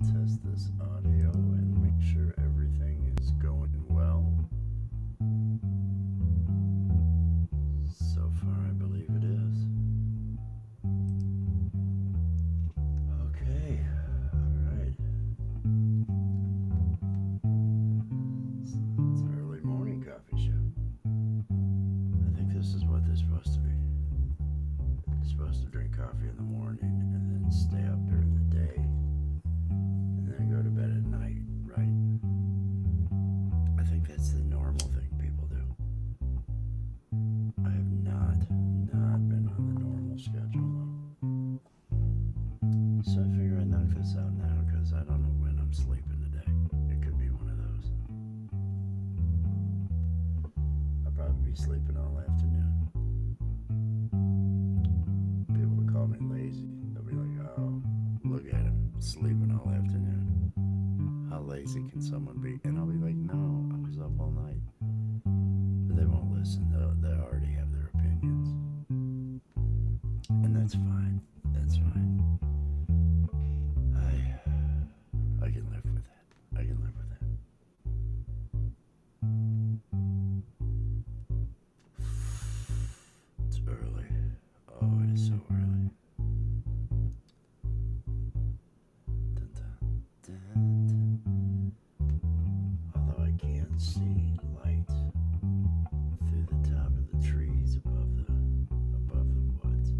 test this audio and make sure everything is going well. So far, I believe it is. Okay, alright. It's an early morning coffee show. I think this is what they're supposed to be. You're supposed to drink coffee in the morning and then stay up during the day and then go to bed at night, right? I think that's the normal thing people do. I have not been on the normal schedule though. So I figure I knock this out now because I don't know when I'm sleeping today. It could be one of those. I'll probably be sleeping all afternoon. People will call me lazy. They'll be like, oh, look at him, sleeping all afternoon. How lazy can someone be? And I'll be like, no, I was up all night. But they won't listen. They already have their opinions. And that's fine. That's fine. I can live with that. I can live with that. It's early. Oh, it is so early. Dun, dun, dun, dun. Although I can see light through the top of the trees above the woods.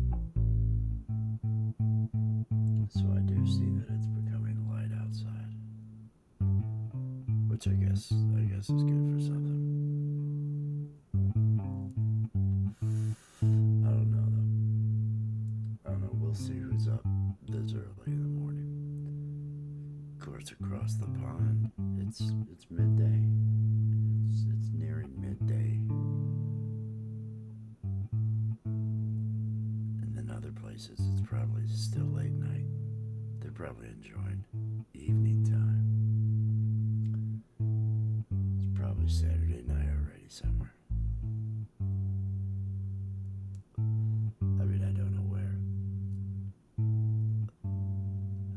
So I do see that it's becoming light outside. Which I guess is good for something. I don't know though. I don't know, we'll see who's up this early in the morning. Of course, across the pond, it's midday. It's nearing midday. And then other places, it's probably still late night. They're probably enjoying evening time. It's probably Saturday night already somewhere. I mean, I don't know where.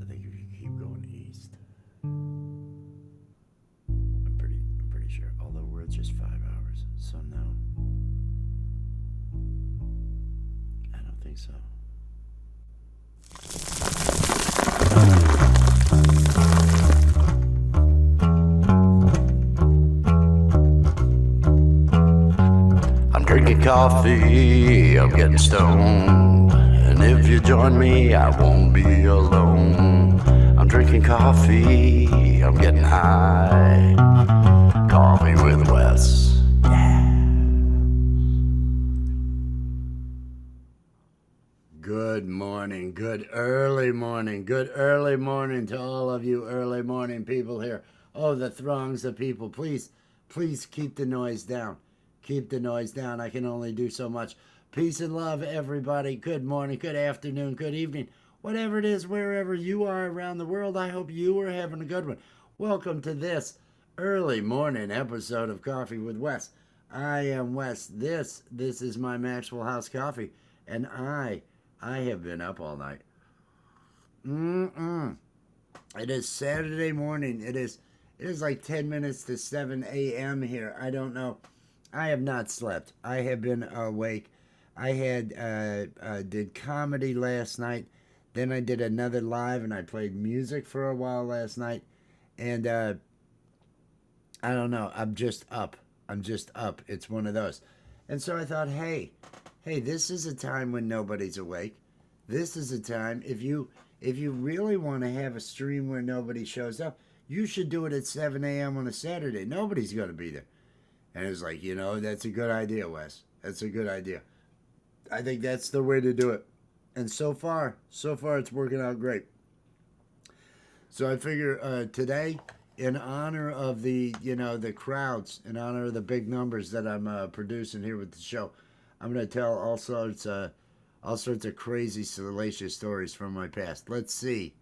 I think if you keep going east, I'm pretty sure. Although we're at just 5 hours, so no, I don't think so. I'm drinking coffee, I'm getting stoned, and if you join me, I won't be alone. I'm drinking coffee, I'm getting high, coffee with Wes. Good morning, good early morning to all of you early morning people here. Oh, the throngs of people, please keep the noise down. Keep the noise down. I can only do so much. Peace and love, everybody. Good morning, good afternoon, good evening. Whatever it is, wherever you are around the world, I hope you are having a good one. Welcome to this early morning episode of Coffee with Wes. I am Wes. This is my Maxwell House coffee, and I have been up all night. It is Saturday morning. It is like 10 minutes to 7 a.m. here. I don't know. I have not slept. I have been awake. I did comedy last night. Then I did another live, and I played music for a while last night. And I don't know. I'm just up. It's one of those. And so I thought, hey, this is a time when nobody's awake. This is a time, if you really want to have a stream where nobody shows up, you should do it at 7 a.m. on a Saturday. Nobody's going to be there. And it was like, that's a good idea, Wes. That's a good idea. I think that's the way to do it. And so far it's working out great. So I figure today, in honor of the crowds, in honor of the big numbers that I'm producing here with the show, I'm going to tell all sorts of crazy, salacious stories from my past. Let's see.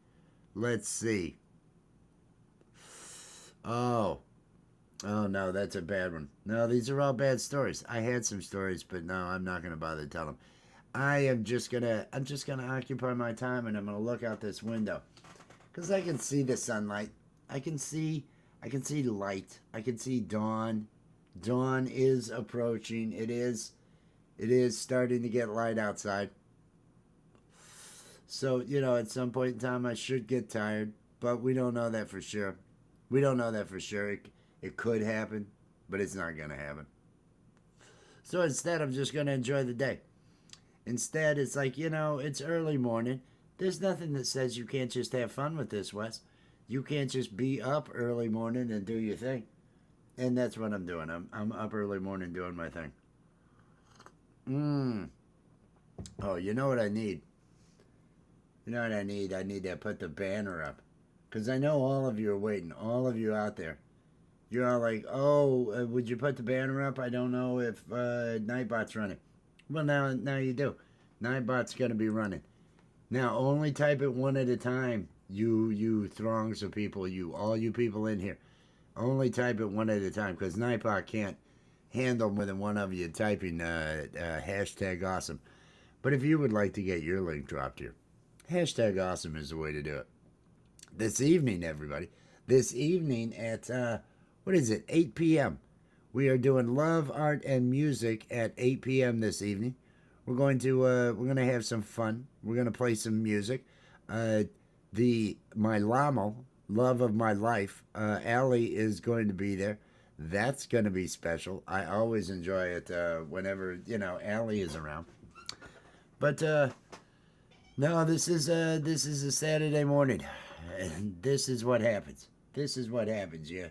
Oh no, that's a bad one. No, these are all bad stories. I had some stories, but no, I'm not going to bother to tell them. I'm just gonna occupy my time, and I'm gonna look out this window. because I can see the sunlight. I can see, I can see light. I can see dawn. Dawn is approaching. It is starting to get light outside. So, at some point in time, I should get tired, but we don't know that for sure. We don't know that for sure. It could happen, but it's not going to happen. So instead, I'm just going to enjoy the day. Instead, it's like, it's early morning. There's nothing that says you can't just have fun with this, Wes. You can't just be up early morning and do your thing. And that's what I'm doing. I'm up early morning doing my thing. Oh, you know what I need? You know what I need? I need to put the banner up. Because I know all of you are waiting. All of you out there. You're all like, oh, would you put the banner up? I don't know if Nightbot's running. Well, now you do. Nightbot's going to be running. Now, only type it one at a time. You throngs of people, all you people in here. Only type it one at a time, because Nightbot can't handle more than one of you typing hashtag awesome. But if you would like to get your link dropped here, hashtag awesome is the way to do it. This evening, everybody. This evening at, 8 p.m. We are doing Love, Art, and Music at 8 p.m. this evening. We're going to have some fun. We're going to play some music. My Lamo, Love of My Life, Allie is going to be there. That's going to be special. I always enjoy it whenever, Allie is around. But no, this is a Saturday morning. And this is what happens. This is what happens. You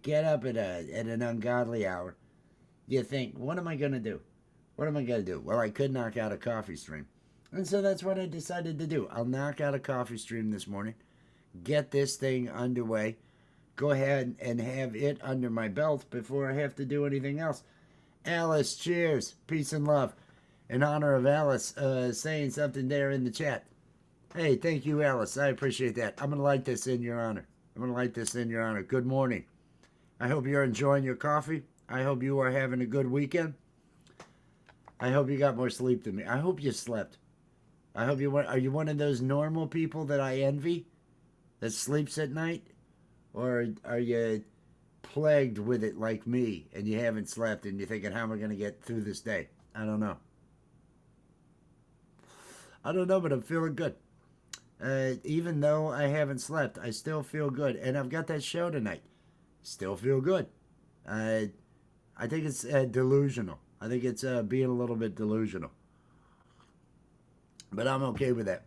get up at an ungodly hour. You think, what am I going to do? What am I going to do? Well, I could knock out a coffee stream. And so that's what I decided to do. I'll knock out a coffee stream this morning. Get this thing underway. Go ahead and have it under my belt before I have to do anything else. Alice, cheers. Peace and love. In honor of Alice saying something there in the chat. Hey, thank you, Alice. I appreciate that. I'm going to light this in your honor. Good morning. I hope you're enjoying your coffee. I hope you are having a good weekend. I hope you got more sleep than me. I hope you slept. Are you one of those normal people that I envy that sleeps at night? Or are you plagued with it like me and you haven't slept and you're thinking, how am I going to get through this day? I don't know. But I'm feeling good. Even though I haven't slept, I still feel good. And I've got that show tonight. Still feel good. I think it's delusional. I think it's being a little bit delusional. But I'm okay with that.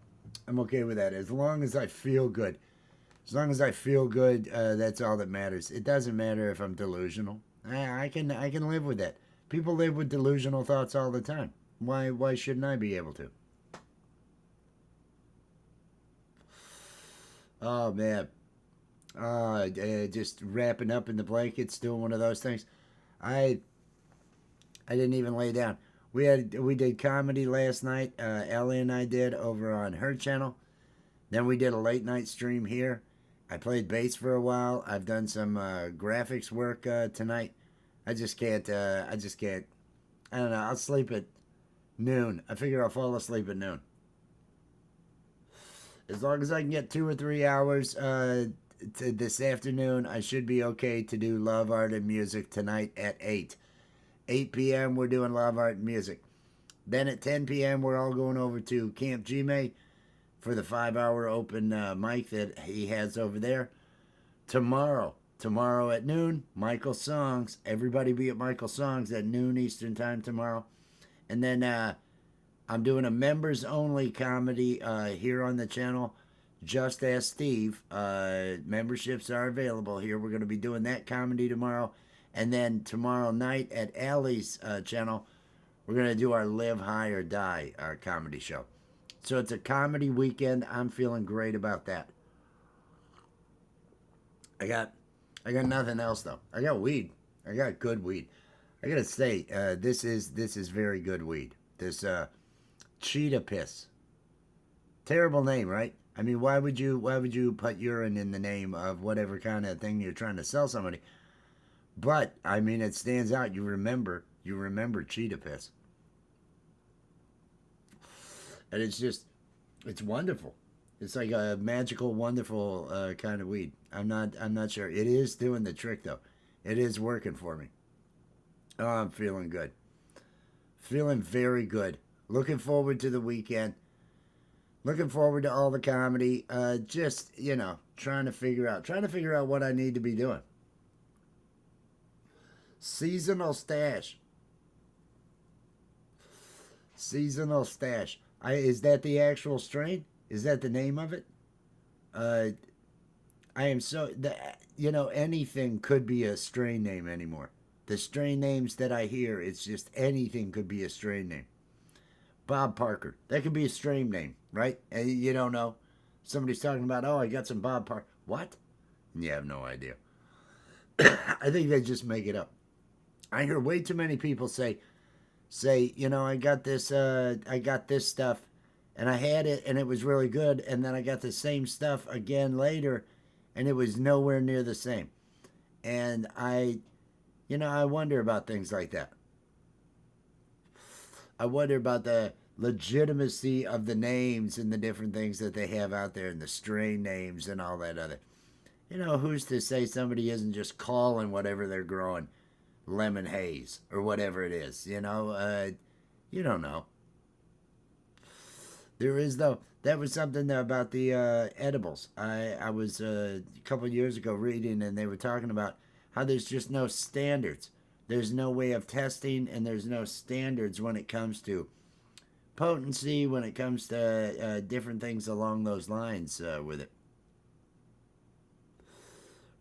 As long as I feel good. That's all that matters. It doesn't matter if I'm delusional. I can live with that. People live with delusional thoughts all the time. Why shouldn't I be able to? Oh, man. Just wrapping up in the blankets, doing one of those things. I didn't even lay down. We did comedy last night. Ellie and I did over on her channel. Then we did a late night stream here. I played bass for a while. I've done some graphics work tonight. I just can't. I don't know. I'll sleep at noon. I figure I'll fall asleep at noon. As long as I can get 2 or 3 hours this afternoon, I should be okay to do Love, Art, and Music tonight at 8. 8 p.m. we're doing Love, Art, and Music. Then at 10 p.m. we're all going over to Camp Gmail for the 5-hour open mic that he has over there. Tomorrow at noon, Michael Songs. Everybody be at Michael Songs at noon Eastern Time tomorrow. And then I'm doing a members-only comedy here on the channel. Just Ask Steve. Memberships are available here. We're going to be doing that comedy tomorrow. And then tomorrow night at Allie's channel, we're going to do our Live High or Die comedy show. So it's a comedy weekend. I'm feeling great about that. I got nothing else though. I got weed. I got good weed. I gotta say, this is very good weed. This cheetah piss. Terrible name, right? I mean, why would you put urine in the name of whatever kind of thing you're trying to sell somebody? But I mean, it stands out. You remember cheetah piss. And it's wonderful. It's like a magical, wonderful kind of weed. I'm not sure. It is doing the trick though. It is working for me. Oh, I'm feeling good. Feeling very good. Looking forward to the weekend. Looking forward to all the comedy. Just trying to figure out what I need to be doing. Seasonal stash. Seasonal stash. Is that the actual strain? Is that the name of it? Uh, I am anything could be a strain name anymore. The strain names that I hear, it's just anything could be a strain name. Bob Parker. That could be a strain name, right? And you don't know. Somebody's talking about, oh, I got some Bob Parker. What? You have no idea. I think they just make it up. I hear way too many people say, I got this stuff, and I had it, and it was really good, and then I got the same stuff again later, and it was nowhere near the same. And I wonder about things like that. I wonder about the legitimacy of the names and the different things that they have out there and the strain names and all that other. Who's to say somebody isn't just calling whatever they're growing lemon haze or whatever it is? You don't know. There is though. That was something about the edibles. I was a couple of years ago reading, and they were talking about how there's just no standards. There's no way of testing, and there's no standards when it comes to potency, when it comes to different things along those lines with it,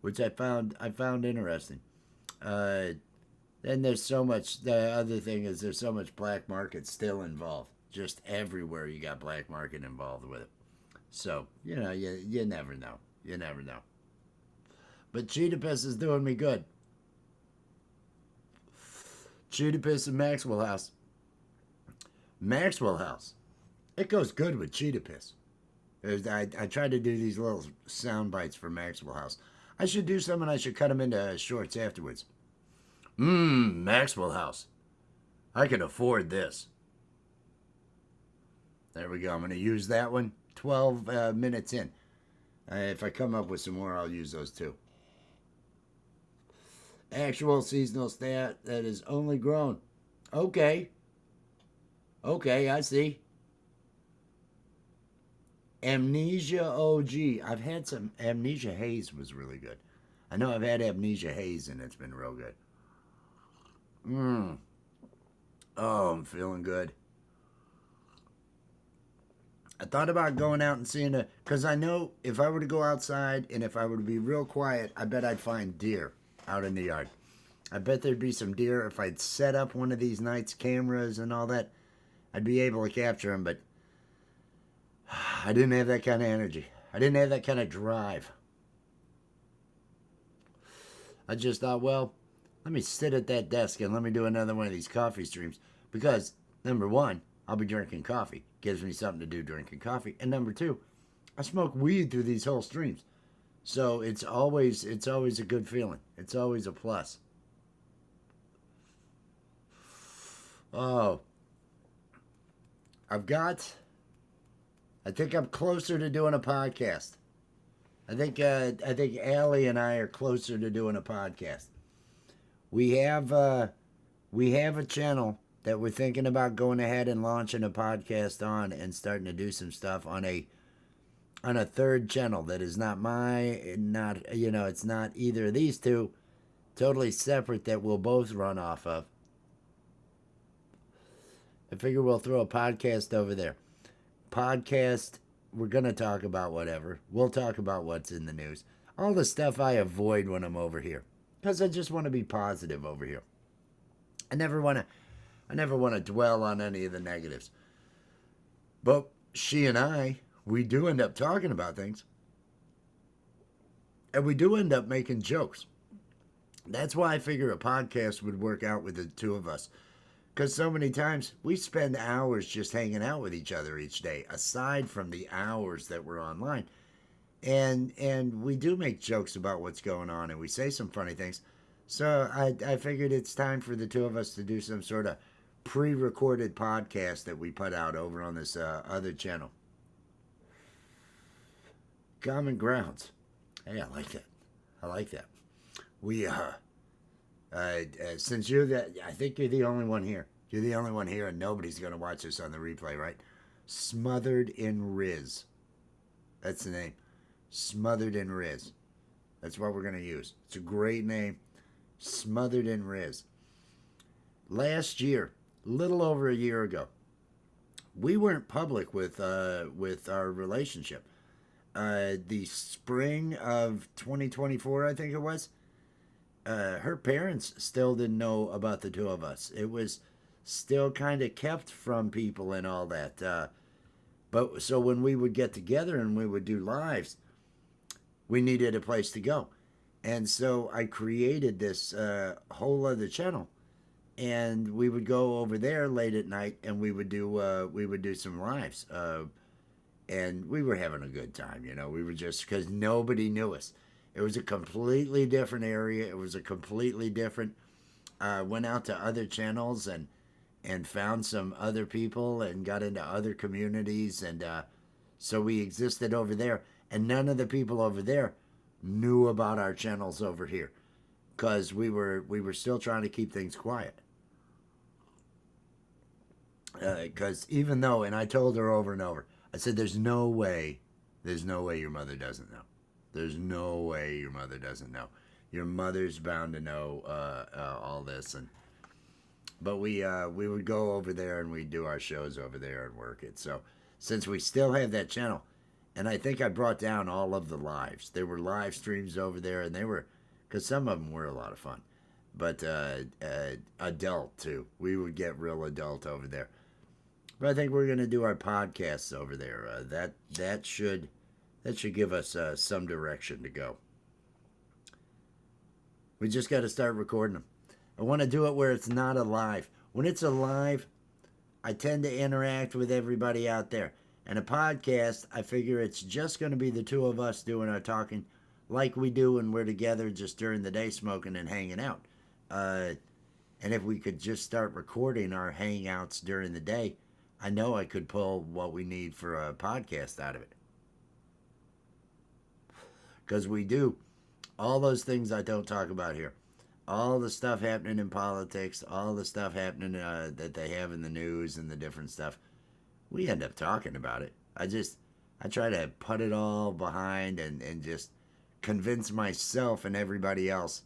which I found interesting. Then there's so much. The other thing is there's so much black market still involved. Just everywhere you got black market involved with it. So you never know. You never know. But Cheetah Piss is doing me good. Cheetah Piss and Maxwell House. Maxwell House. It goes good with Cheetah Piss. I tried to do these little sound bites for Maxwell House. I should do some, and I should cut them into shorts afterwards. Maxwell House. I can afford this. There we go. I'm going to use that one. 12 minutes in. If I come up with some more, I'll use those too. Actual seasonal stat that is only grown. Okay. Okay, I see. Amnesia OG. I've had some. Amnesia Haze was really good. I know I've had Amnesia Haze, and it's been real good. Oh, I'm feeling good. I thought about going out and seeing because I know if I were to go outside and if I were to be real quiet, I bet I'd find deer out in the yard. I bet there'd be some deer if I'd set up one of these nights cameras and all that. I'd be able to capture them, but I didn't have that kind of energy. I didn't have that kind of drive. I just thought, well, let me sit at that desk and let me do another one of these coffee streams because number one, I'll be drinking coffee. Gives me something to do drinking coffee. And number two, I smoke weed through these whole streams. So it's always a good feeling. It's always a plus. Oh. I think I'm closer to doing a podcast. I think Allie and I are closer to doing a podcast. We have a channel that we're thinking about going ahead and launching a podcast on and starting to do some stuff on a third channel that is not it's not either of these two, totally separate, that we'll both run off of. I figure we'll throw a podcast over there. Podcast, we're going to talk about whatever. We'll talk about what's in the news. All the stuff I avoid when I'm over here. Because I just want to be positive over here. I never want to dwell on any of the negatives. But she and I, we do end up talking about things. And we do end up making jokes. That's why I figure a podcast would work out with the two of us. Because so many times we spend hours just hanging out with each other each day, aside from the hours that we're online. And we do make jokes about what's going on, and we say some funny things. So I figured it's time for the two of us to do some sort of pre-recorded podcast that we put out over on this other channel. Common grounds. Hey, I like that. I like that. We since you're that, I think you're the only one here. You're the only one here, and nobody's gonna watch this on the replay, right? Smothered in Riz. That's the name. Smothered in Riz. That's what we're gonna use. It's a great name. Smothered in Riz. Last year, little over a year ago, we weren't public with our relationship. The spring of 2024, I think it was. Her parents still didn't know about the two of us. It was still kind of kept from people and all that. But so when we would get together and we would do lives, we needed a place to go. And so I created this whole other channel, and we would go over there late at night, and we would do some lives, and we were having a good time. We were just because nobody knew us. It was a completely different area. It was a completely different. Went out to other channels and found some other people and got into other communities, and so we existed over there, and none of the people over there knew about our channels over here because we were still trying to keep things quiet. Because even though, and I told her over and over, I said, there's no way your mother doesn't know. There's no way your mother doesn't know. Your mother's bound to know all this, but we would go over there and we'd do our shows over there and work it. So since we still have that channel, and I think I brought down all of the lives. There were live streams over there, and they were, because some of them were a lot of fun, but adult too. We would get real adult over there. But I think we're gonna do our podcasts over there. That should give us some direction to go. We just got to start recording them. I want to do it where it's not a live. When it's a live, I tend to interact with everybody out there. And a podcast, I figure it's just going to be the two of us doing our talking like we do when we're together just during the day smoking and hanging out. And if we could just start recording our hangouts during the day, I know I could pull what we need for a podcast out of it. Because we do all those things I don't talk about here. All the stuff happening in politics, all the stuff happening that they have in the news and the different stuff. We end up talking about it. I try to put it all behind and just convince myself and everybody else,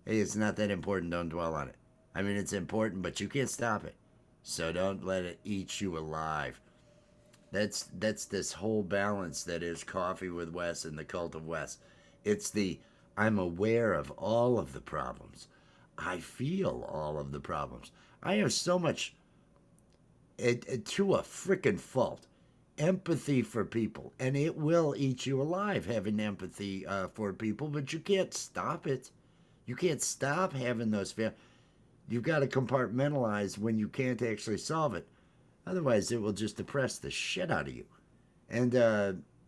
hey, it's not that important, don't dwell on it. I mean, it's important, but you can't stop it. So don't let it eat you alive. That's this whole balance that is Coffee with Wes and the Cult of Wes. It's the I'm aware of all of the problems. I feel all of the problems. I have so much, to a freaking fault, empathy for people. And it will eat you alive having empathy for people, but you can't stop it. You can't stop having those feelings. You've got to compartmentalize when you can't actually solve it. Otherwise, it will just depress the shit out of you. And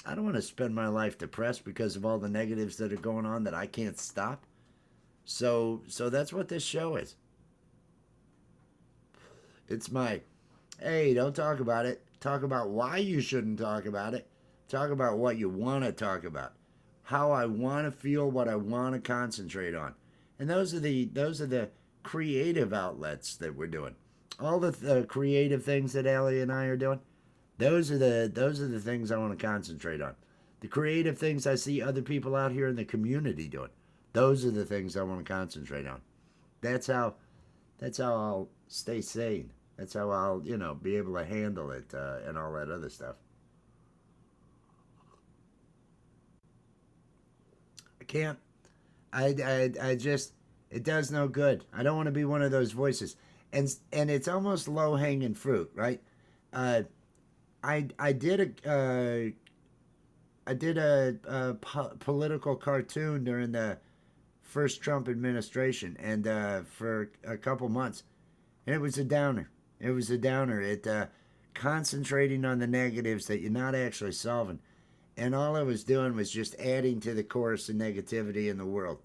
I don't want to spend my life depressed because of all the negatives that are going on that I can't stop. So that's what this show is. It's my, hey, don't talk about it. Talk about why you shouldn't talk about it. Talk about what you want to talk about. How I want to feel, what I want to concentrate on. And those are the creative outlets that we're doing. All the creative things that Allie and I are doing. Those are the things I want to concentrate on. The creative things I see other people out here in the community doing. Those are the things I want to concentrate on. That's how I'll stay sane. That's how I'll, be able to handle it and all that other stuff. I can't. I just, it does no good. I don't want to be one of those voices. And it's almost low hanging fruit, right? I did a political cartoon during the first Trump administration, and for a couple months, and it was a downer. It was a downer. It concentrating on the negatives that you're not actually solving, and all I was doing was just adding to the chorus of negativity in the world.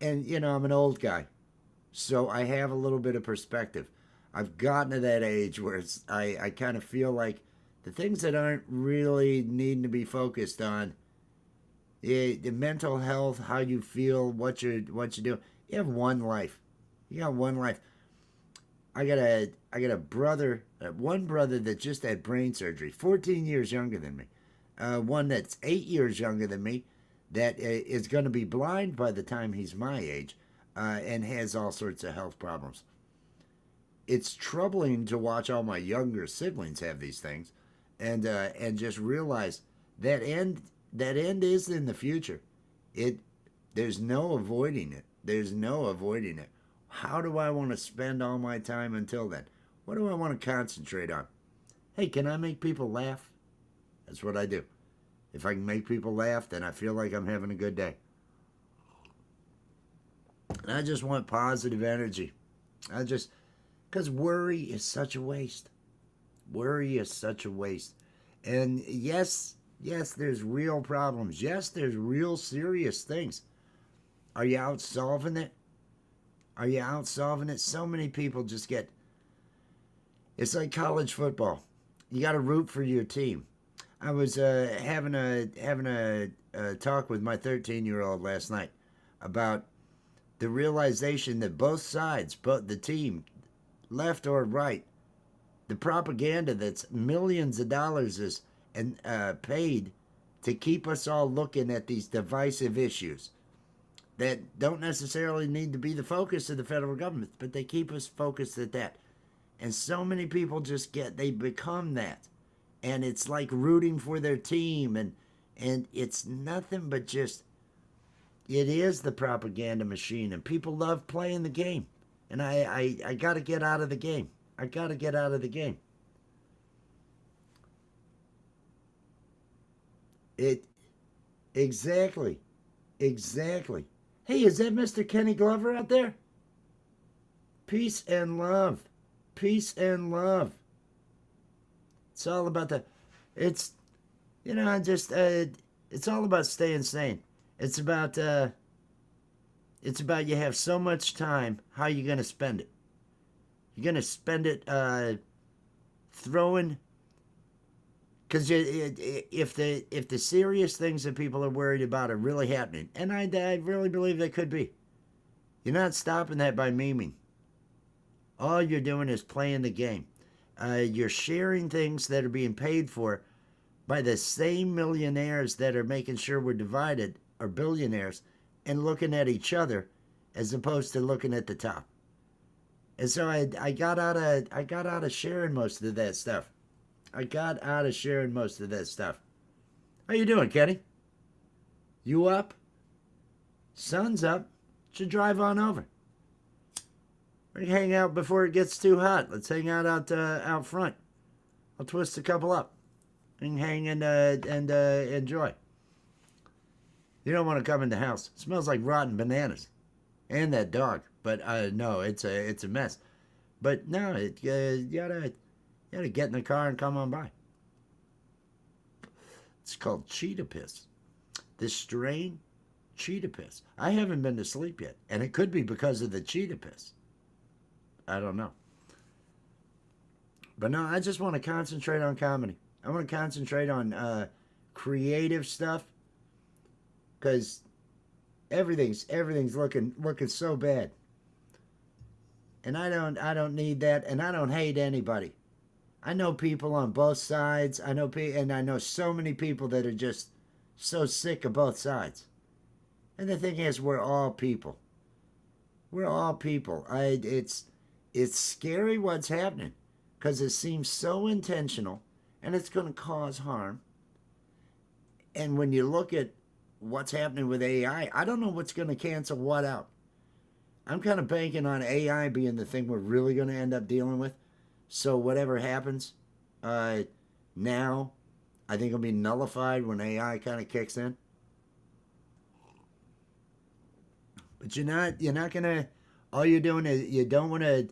And I'm an old guy, so I have a little bit of perspective. I've gotten to that age where I kind of feel like The things that aren't really needing to be focused on, the mental health, how you feel, what you do. You have one life. You got one life. I got a brother, one brother that just had brain surgery, 14 years younger than me. One that's 8 years younger than me, that is going to be blind by the time he's my age, and has all sorts of health problems. It's troubling to watch all my younger siblings have these things, and just realize that end is in the future. It There's no avoiding it. There's no avoiding it. How do I want to spend all my time until then? What do I want to concentrate on? Hey, can I make people laugh? That's what I do. If I can make people laugh, then I feel like I'm having a good day. And I just want positive energy. Because worry is such a waste. Worry is such a waste. And yes, there's real problems. Yes, there's real serious things. Are you out solving it? Are you out solving it? So many people just get. It's like college football. You got to root for your team. I was having a talk with my 13-year-old last night about the realization that both sides, both the team, left or right, the propaganda that's millions of dollars is paid to keep us all looking at these divisive issues that don't necessarily need to be the focus of the federal government, but they keep us focused at that. And so many people they become that. And it's like rooting for their team, and it's nothing but just, it is the propaganda machine, and people love playing the game. And I got to get out of the game. I got to get out of the game. Exactly. Hey, is that Mr. Kenny Glover out there? Peace and love. Peace and love. It's all about it's all about staying sane. It's about you have so much time, how you going to spend it? You're going to spend it throwing, because if the serious things that people are worried about are really happening, and I really believe they could be, you're not stopping that by memeing. All you're doing is playing the game. You're sharing things that are being paid for by the same millionaires that are making sure we're divided, or billionaires, and looking at each other as opposed to looking at the top. And so I got out of sharing most of that stuff. How you doing, Kenny? You up? Sun's up. Should drive on over. We can hang out before it gets too hot. Let's hang out front. I'll twist a couple up and hang and enjoy. You don't want to come in the house. It smells like rotten bananas, and that dog. But no, it's a mess. But no, you gotta get in the car and come on by. It's called cheetah piss. This strain, cheetah piss. I haven't been to sleep yet, and it could be because of the cheetah piss. I don't know. But no, I just want to concentrate on comedy. I want to concentrate on creative stuff, because everything's looking so bad. And I don't need that, and I don't hate anybody. I know people on both sides. I know so many people that are just so sick of both sides. And the thing is, we're all people. We're all people. It's scary what's happening, because it seems so intentional, and it's going to cause harm. And when you look at what's happening with AI, I don't know what's going to cancel what out. I'm kind of banking on AI being the thing we're really going to end up dealing with. So whatever happens now, I think it'll be nullified when AI kind of kicks in. But you're not gonna. All you're doing is you don't want to.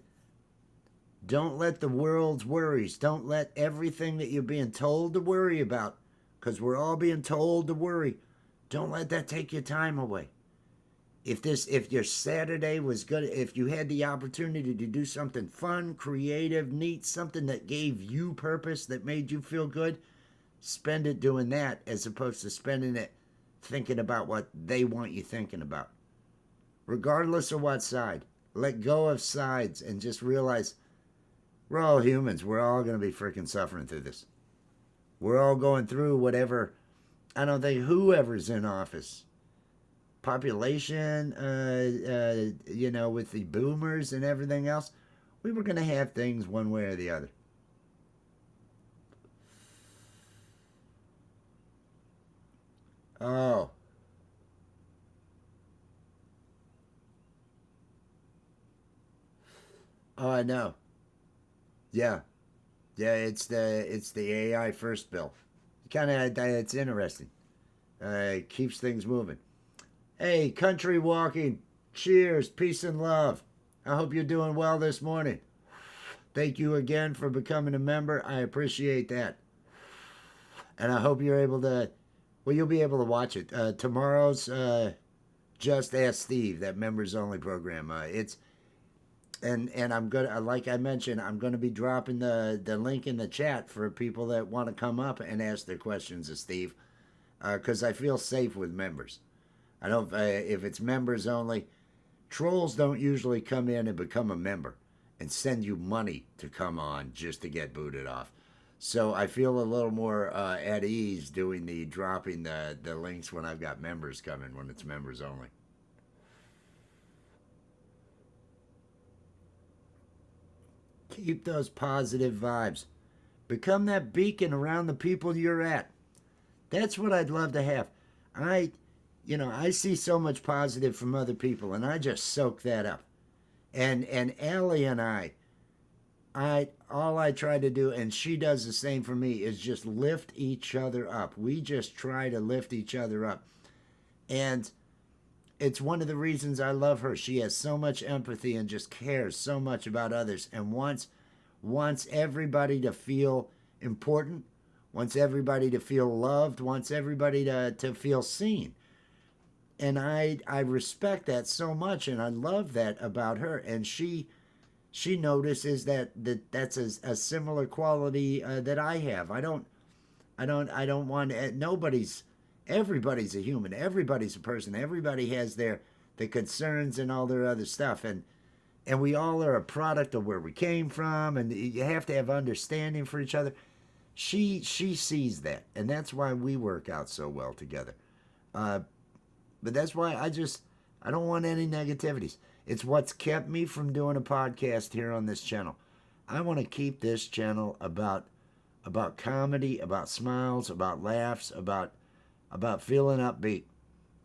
Don't let the world's worries. Don't let everything that you're being told to worry about, because we're all being told to worry. Don't let that take your time away. if your Saturday was good, if you had the opportunity to do something fun, creative, neat, something that gave you purpose, that made you feel good, spend it doing that as opposed to spending it thinking about what they want you thinking about. Regardless of what side, let go of sides and just realize we're all humans. We're all going to be freaking suffering through this. We're all going through whatever. I don't think whoever's in office, population, with the boomers and everything else, we were going to have things one way or the other. Oh, oh, I know. Yeah, yeah. It's the AI first bill. Kind of, it's interesting. It keeps things moving. Hey, country walking. Cheers, peace and love. I hope you're doing well this morning. Thank you again for becoming a member. I appreciate that. And I hope you're able to, well, you'll be able to watch it. Tomorrow's Just Ask Steve, that members only program. And I'm gonna, like I mentioned, I'm gonna be dropping the link in the chat for people that want to come up and ask their questions of Steve, because I feel safe with members. I don't, if it's members only, trolls don't usually come in and become a member and send you money to come on just to get booted off. So I feel a little more at ease doing the dropping the links when I've got members coming, when it's members only. Keep those positive vibes. Become that beacon around the people you're at. That's what I'd love to have. I see so much positive from other people, and I just soak that up. And Allie and I all I try to do, and she does the same for me, is just lift each other up. We just try to lift each other up, and it's one of the reasons I love her. She has so much empathy and just cares so much about others, and wants everybody to feel important, wants everybody to feel loved, wants everybody to feel seen. And I respect that so much, and I love that about her. And she notices that's a similar quality that I have. I don't want nobody's. Everybody's a human. Everybody's a person. Everybody has the concerns and all their other stuff, and we all are a product of where we came from, and you have to have understanding for each other. She sees that, and that's why we work out so well together. Uh, but that's why I don't want any negativities. It's what's kept me from doing a podcast here on this channel. I want to keep this channel about comedy, about smiles, about laughs, about feeling upbeat.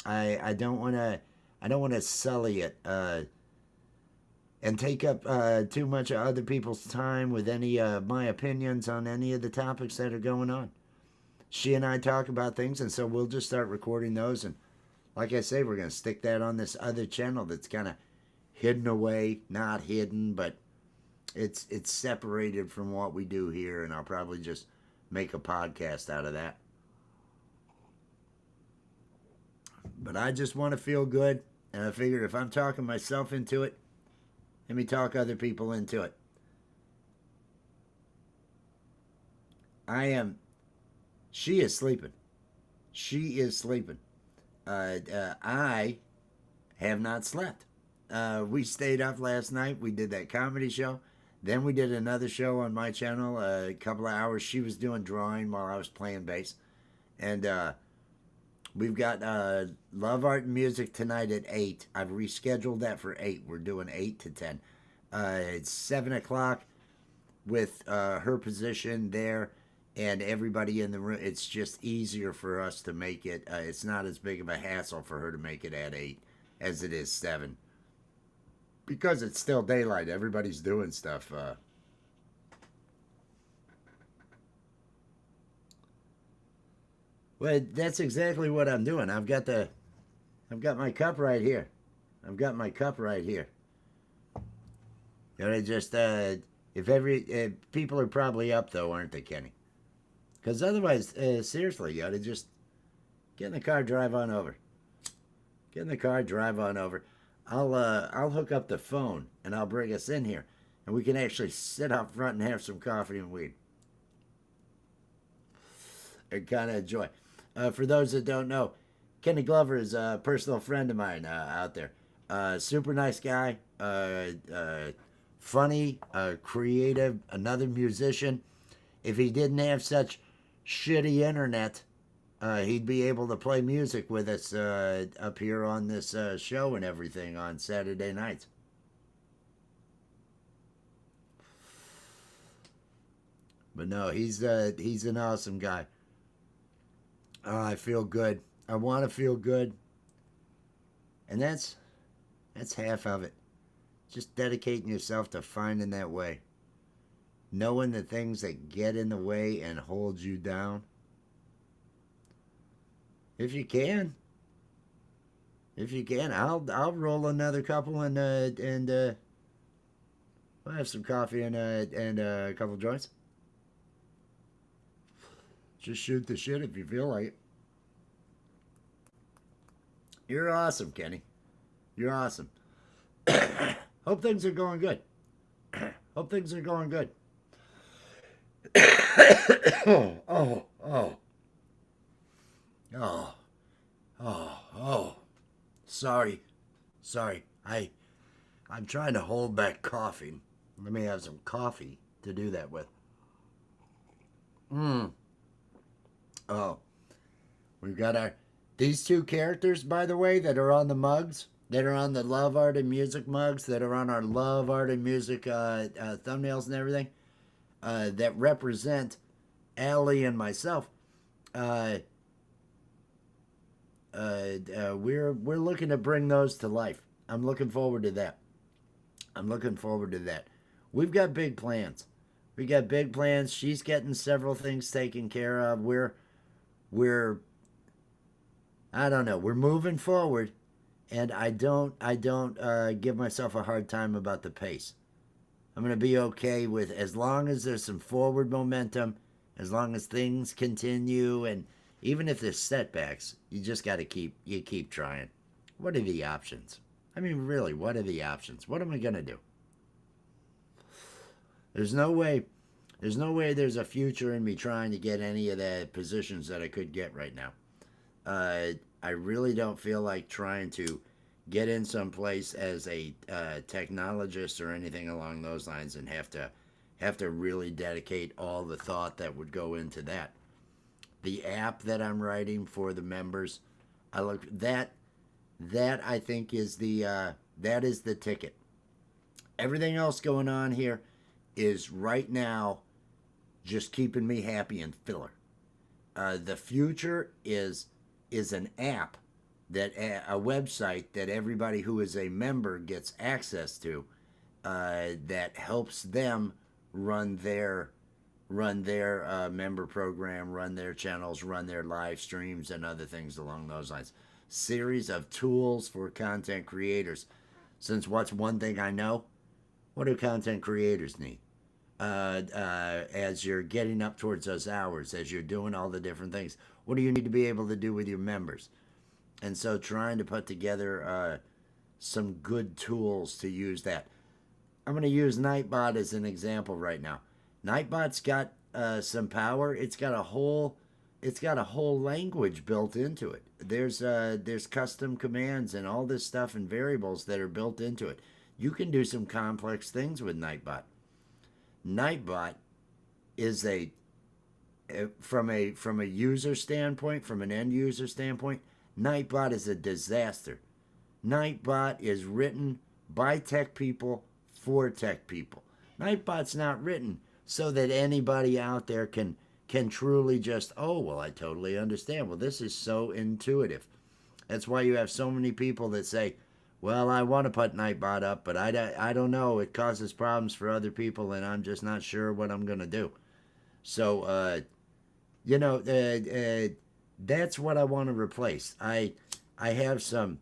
I don't want to sully it and take up too much of other people's time with any my opinions on any of the topics that are going on. She and I talk about things, and so we'll just start recording those. And like I say, we're going to stick that on this other channel that's kind of hidden away, not hidden, but it's separated from what we do here, and I'll probably just make a podcast out of that. But I just want to feel good, and I figured if I'm talking myself into it, let me talk other people into it. I am. She is sleeping. She is sleeping. I have not slept. We stayed up last night. We did that comedy show. Then we did another show on my channel. A couple of hours. She was doing drawing while I was playing bass. And we've got Love, Art, and Music tonight at 8. I've rescheduled that for 8. We're doing 8 to 10. It's 7 o'clock with her position there and everybody in the room. It's just easier for us to make it. It's not as big of a hassle for her to make it at 8 as it is 7. Because it's still daylight. Everybody's doing stuff. Well, that's exactly what I'm doing. I've got my cup right here. I've got my cup right here. You know, just if people are probably up though, aren't they, Kenny? Because otherwise, seriously, you ought to just get in the car, drive on over. Get in the car, drive on over. I'll hook up the phone and I'll bring us in here, and we can actually sit out front and have some coffee and weed and kind of enjoy. For those that don't know, Kenny Glover is a personal friend of mine out there. Super nice guy, funny, creative, another musician. If he didn't have such shitty internet, he'd be able to play music with us up here on this show and everything on Saturday nights. But no, he's an awesome guy. I feel good. I want to feel good, and that's half of it. Just dedicating yourself to finding that way, knowing the things that get in the way and hold you down. If you can, I'll roll another couple and we'll have some coffee and a couple joints. Just shoot the shit if you feel like it. You're awesome, Kenny. You're awesome. Hope things are going good. Hope things are going good. Oh, oh, oh, oh, oh, oh. Sorry. I'm trying to hold back coughing. Let me have some coffee to do that with. Oh, we've got these two characters, by the way, that are on the mugs, that are on the Love Art and Music mugs, that are on our Love Art and Music thumbnails and everything, that represent Allie and myself. We're looking to bring those to life. I'm looking forward to that. We've got big plans. She's getting several things taken care of. We're I don't know. We're moving forward, and I don't give myself a hard time about the pace. I'm gonna be okay with, as long as there's some forward momentum, as long as things continue, and even if there's setbacks, you just got to keep trying. What are the options? I mean, really, what are the options? What am I gonna do? There's no way there's a future in me trying to get any of the positions that I could get right now. I really don't feel like trying to get in someplace as a technologist or anything along those lines, and have to really dedicate all the thought that would go into that. The app that I'm writing for the members, that I think is the ticket. Everything else going on here is right now just keeping me happy and filler. The future is an app, that a website that everybody who is a member gets access to, that helps them run their member program, run their channels, run their live streams, and other things along those lines. Series of tools for content creators. Since what's one thing I know? What do content creators need? As you're getting up towards those hours, as you're doing all the different things, what do you need to be able to do with your members? And so trying to put together some good tools to use that. I'm going to use Nightbot as an example right now. Nightbot's got some power. It's got a whole language built into it. There's custom commands and all this stuff and variables that are built into it. You can do some complex things with Nightbot. Nightbot is from a user standpoint, from an end user standpoint, Nightbot is a disaster. Nightbot is written by tech people for tech people. Nightbot's not written so that anybody out there can truly just, oh, well, I totally understand. Well, this is so intuitive. That's why you have so many people that say, well, I want to put Nightbot up, but I don't know. It causes problems for other people, and I'm just not sure what I'm going to do. So, that's what I want to replace. I have some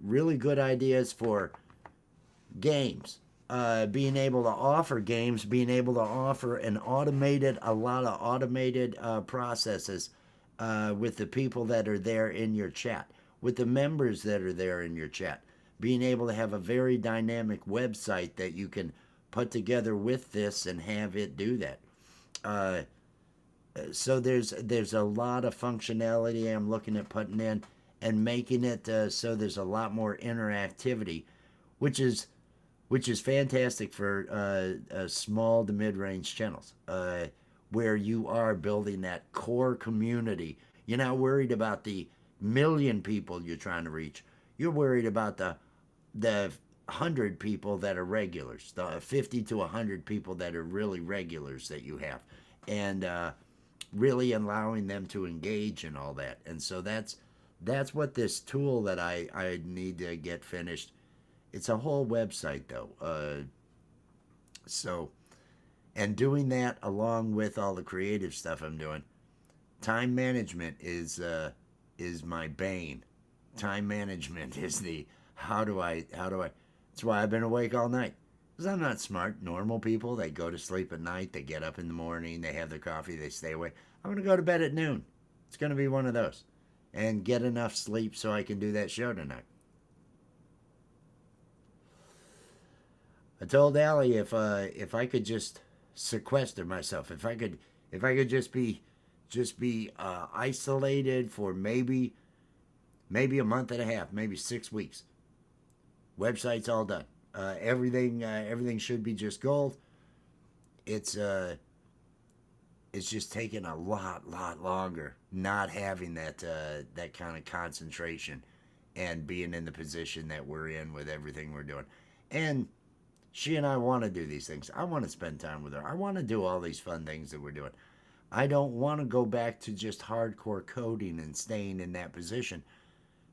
really good ideas for games. Being able to offer games, being able to offer a lot of automated processes with the people that are there in your chat, with the members that are there in your chat, being able to have a very dynamic website that you can put together with this and have it do that. Uh, so there's a lot of functionality I'm looking at putting in and making it so there's a lot more interactivity, which is fantastic for small to mid-range channels, where you are building that core community. You're not worried about the million people you're trying to reach. You're worried about the 100 people that are regulars, the 50 to 100 people that are really regulars that you have, and really allowing them to engage and all that. And so that's what this tool that I need to get finished. It's a whole website though. So and doing that along with all the creative stuff I'm doing, time management is my bane. Time management is the how do I. That's why I've been awake all night. Because I'm not smart. Normal people, they go to sleep at night, they get up in the morning, they have their coffee, they stay awake. I'm going to go to bed at noon. It's going to be one of those. And get enough sleep so I can do that show tonight. I told Allie if I could just sequester myself, if I could just be isolated for maybe a month and a half, maybe 6 weeks. Website's all done. Everything should be just gold. It's it's just taking a lot longer not having that kind of concentration and being in the position that we're in with everything we're doing. And she and I want to do these things. I want to spend time with her. I want to do all these fun things that we're doing. I don't want to go back to just hardcore coding and staying in that position.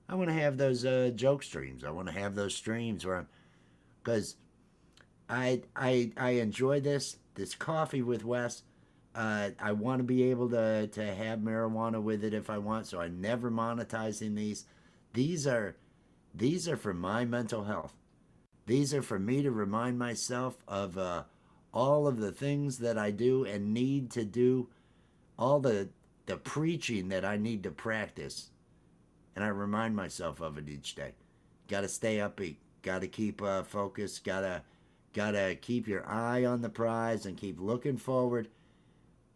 I want to have those joke streams. I want to have those streams where because I enjoy this coffee with Wes. I want to be able to have marijuana with it if I want. So I'm never monetizing these. These are these are for my mental health. These are for me to remind myself of all of the things that I do and need to do, all the preaching that I need to practice, and I remind myself of it each day. Got to stay upbeat. Got to keep focused. Gotta keep your eye on the prize and keep looking forward.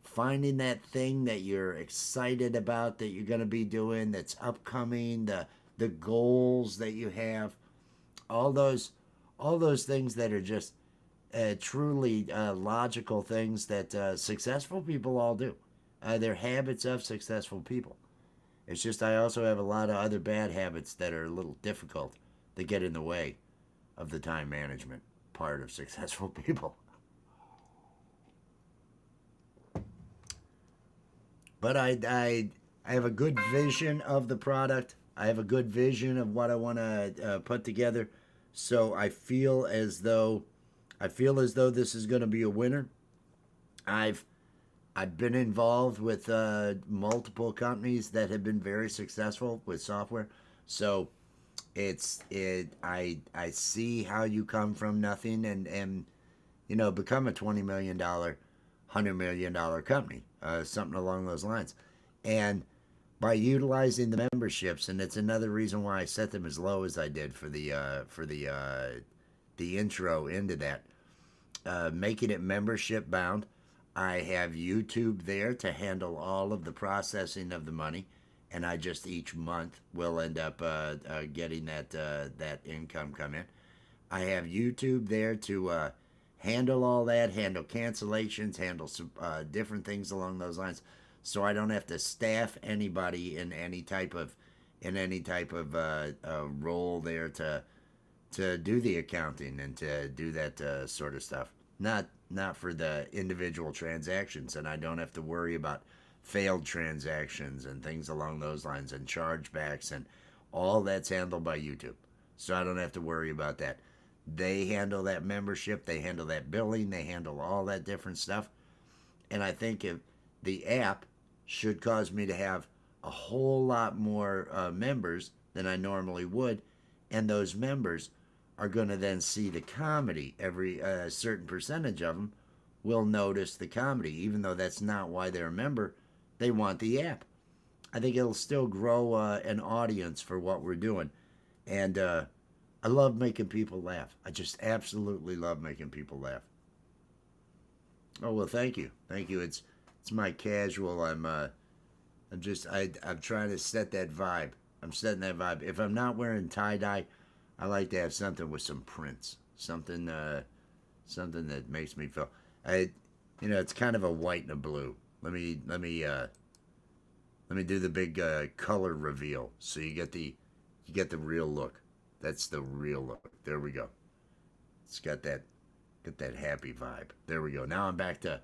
Finding that thing that you're excited about that you're gonna be doing that's upcoming. The goals that you have. All those all those things that are just truly logical things that successful people all do. They're habits of successful people. It's just I also have a lot of other bad habits that are a little difficult that get in the way of the time management part of successful people. But I have a good vision of the product. I have a good vision of what I want to put together. So I feel as though this is going to be a winner. I've I've been involved with multiple companies that have been very successful with software. So I see how you come from nothing and become a $20 million, $100 million company, something along those lines. And by utilizing the memberships, and it's another reason why I set them as low as I did for the intro into that, making it membership bound. I have YouTube there to handle all of the processing of the money, and I just each month will end up getting that income come in. I have YouTube there to handle all that, handle cancellations, handle different things along those lines, so I don't have to staff anybody in any type of role there to do the accounting and to do that sort of stuff. Not for the individual transactions, and I don't have to worry about failed transactions and things along those lines and chargebacks, and all that's handled by YouTube. So I don't have to worry about that. They handle that membership, they handle that billing, they handle all that different stuff. And I think if the app should cause me to have a whole lot more members than I normally would, and those members are going to then see the comedy. Every certain percentage of them will notice the comedy, even though that's not why they're a member. They want the app. I think it'll still grow an audience for what we're doing. And I love making people laugh. I just absolutely love making people laugh. Oh well, thank you, thank you. It's my casual. I'm trying to set that vibe. I'm setting that vibe. If I'm not wearing tie dye, I like to have something with some prints, something that makes me feel. I, it's kind of a white and a blue. Let me do the big color reveal, so you get the real look. That's the real look. There we go. It's got that happy vibe. There we go. Now I'm back to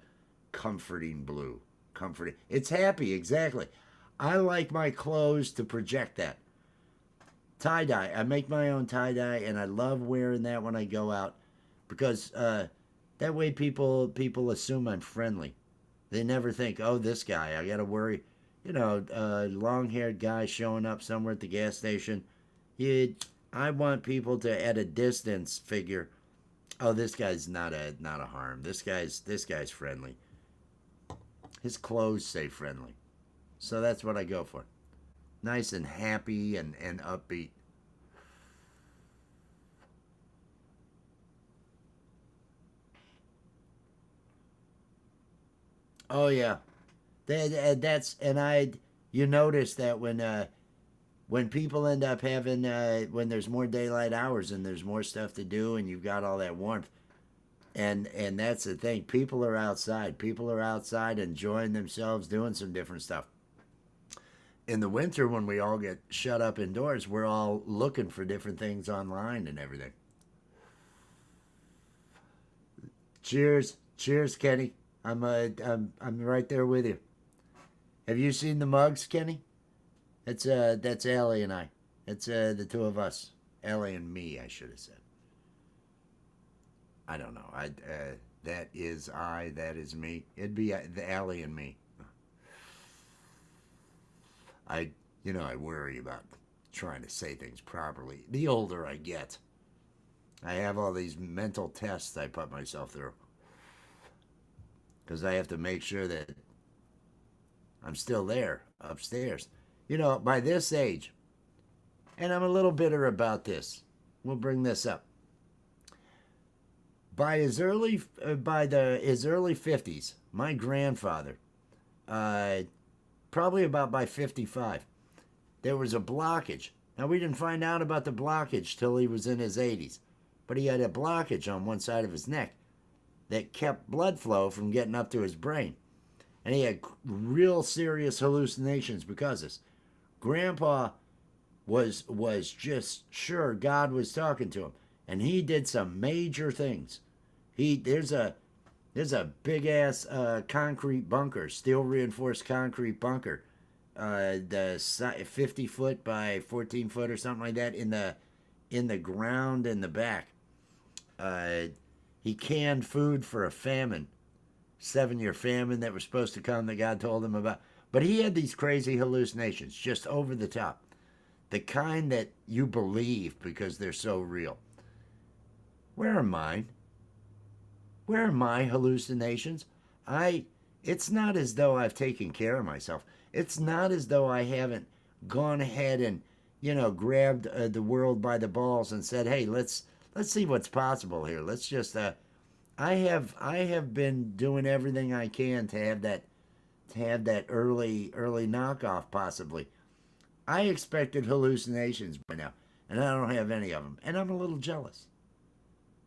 comforting blue. Comforting. It's happy, exactly. I like my clothes to project that. Tie dye. I make my own tie dye, and I love wearing that when I go out because that way people assume I'm friendly. They never think, oh, this guy. I got to worry. Long haired guy showing up somewhere at the gas station. You, I want people to at a distance figure, oh, this guy's not a harm. This guy's friendly. His clothes say friendly. So that's what I go for. Nice and happy and upbeat. Oh yeah, that's and you notice that when people end up having when there's more daylight hours and there's more stuff to do and you've got all that warmth and that's the thing. People are outside. People are outside enjoying themselves, doing some different stuff. In the winter, when we all get shut up indoors, we're all looking for different things online and everything. Cheers, cheers, Kenny. I'm right there with you. Have you seen the mugs, Kenny? That's Allie and I. It's the two of us. Allie and me, I should have said. I don't know. That is I. That is me. It'd be the Allie and me. I worry about trying to say things properly. The older I get, I have all these mental tests I put myself through because I have to make sure that I'm still there upstairs. By this age, and I'm a little bitter about this. We'll bring this up. By his early 50s, my grandfather, uh, probably about by 55, there was a blockage. Now we didn't find out about the blockage till he was in his 80s, but he had a blockage on one side of his neck that kept blood flow from getting up to his brain, and he had real serious hallucinations because of this. Grandpa was just sure God was talking to him, and he did some major things. He there's a big ass concrete bunker, steel reinforced concrete bunker, the 50 foot by 14 foot or something like that in the ground in the back. Uh, he canned food for a famine, 7 year famine that was supposed to come that God told him about. But he had these crazy hallucinations, just over the top, the kind that you believe because they're so real. Where are mine? Where are my hallucinations? I it's not as though I've taken care of myself. It's not as though I haven't gone ahead and grabbed the world by the balls and said, "Hey, let's see what's possible here. Let's just I have been doing everything I can to have that early knockoff possibly. I expected hallucinations by now, and I don't have any of them, and I'm a little jealous.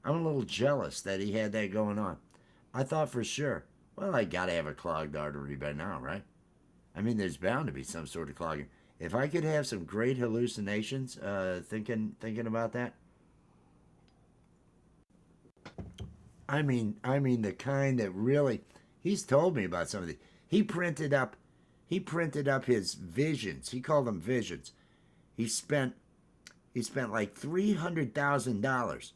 I'm a little jealous that he had that going on. I thought for sure, well, I gotta have a clogged artery by now, right? I mean, there's bound to be some sort of clogging. If I could have some great hallucinations, thinking about that, I mean the kind that really, he's told me about some of these. He printed up, he printed up his visions. He called them visions. He spent he spent like $300,000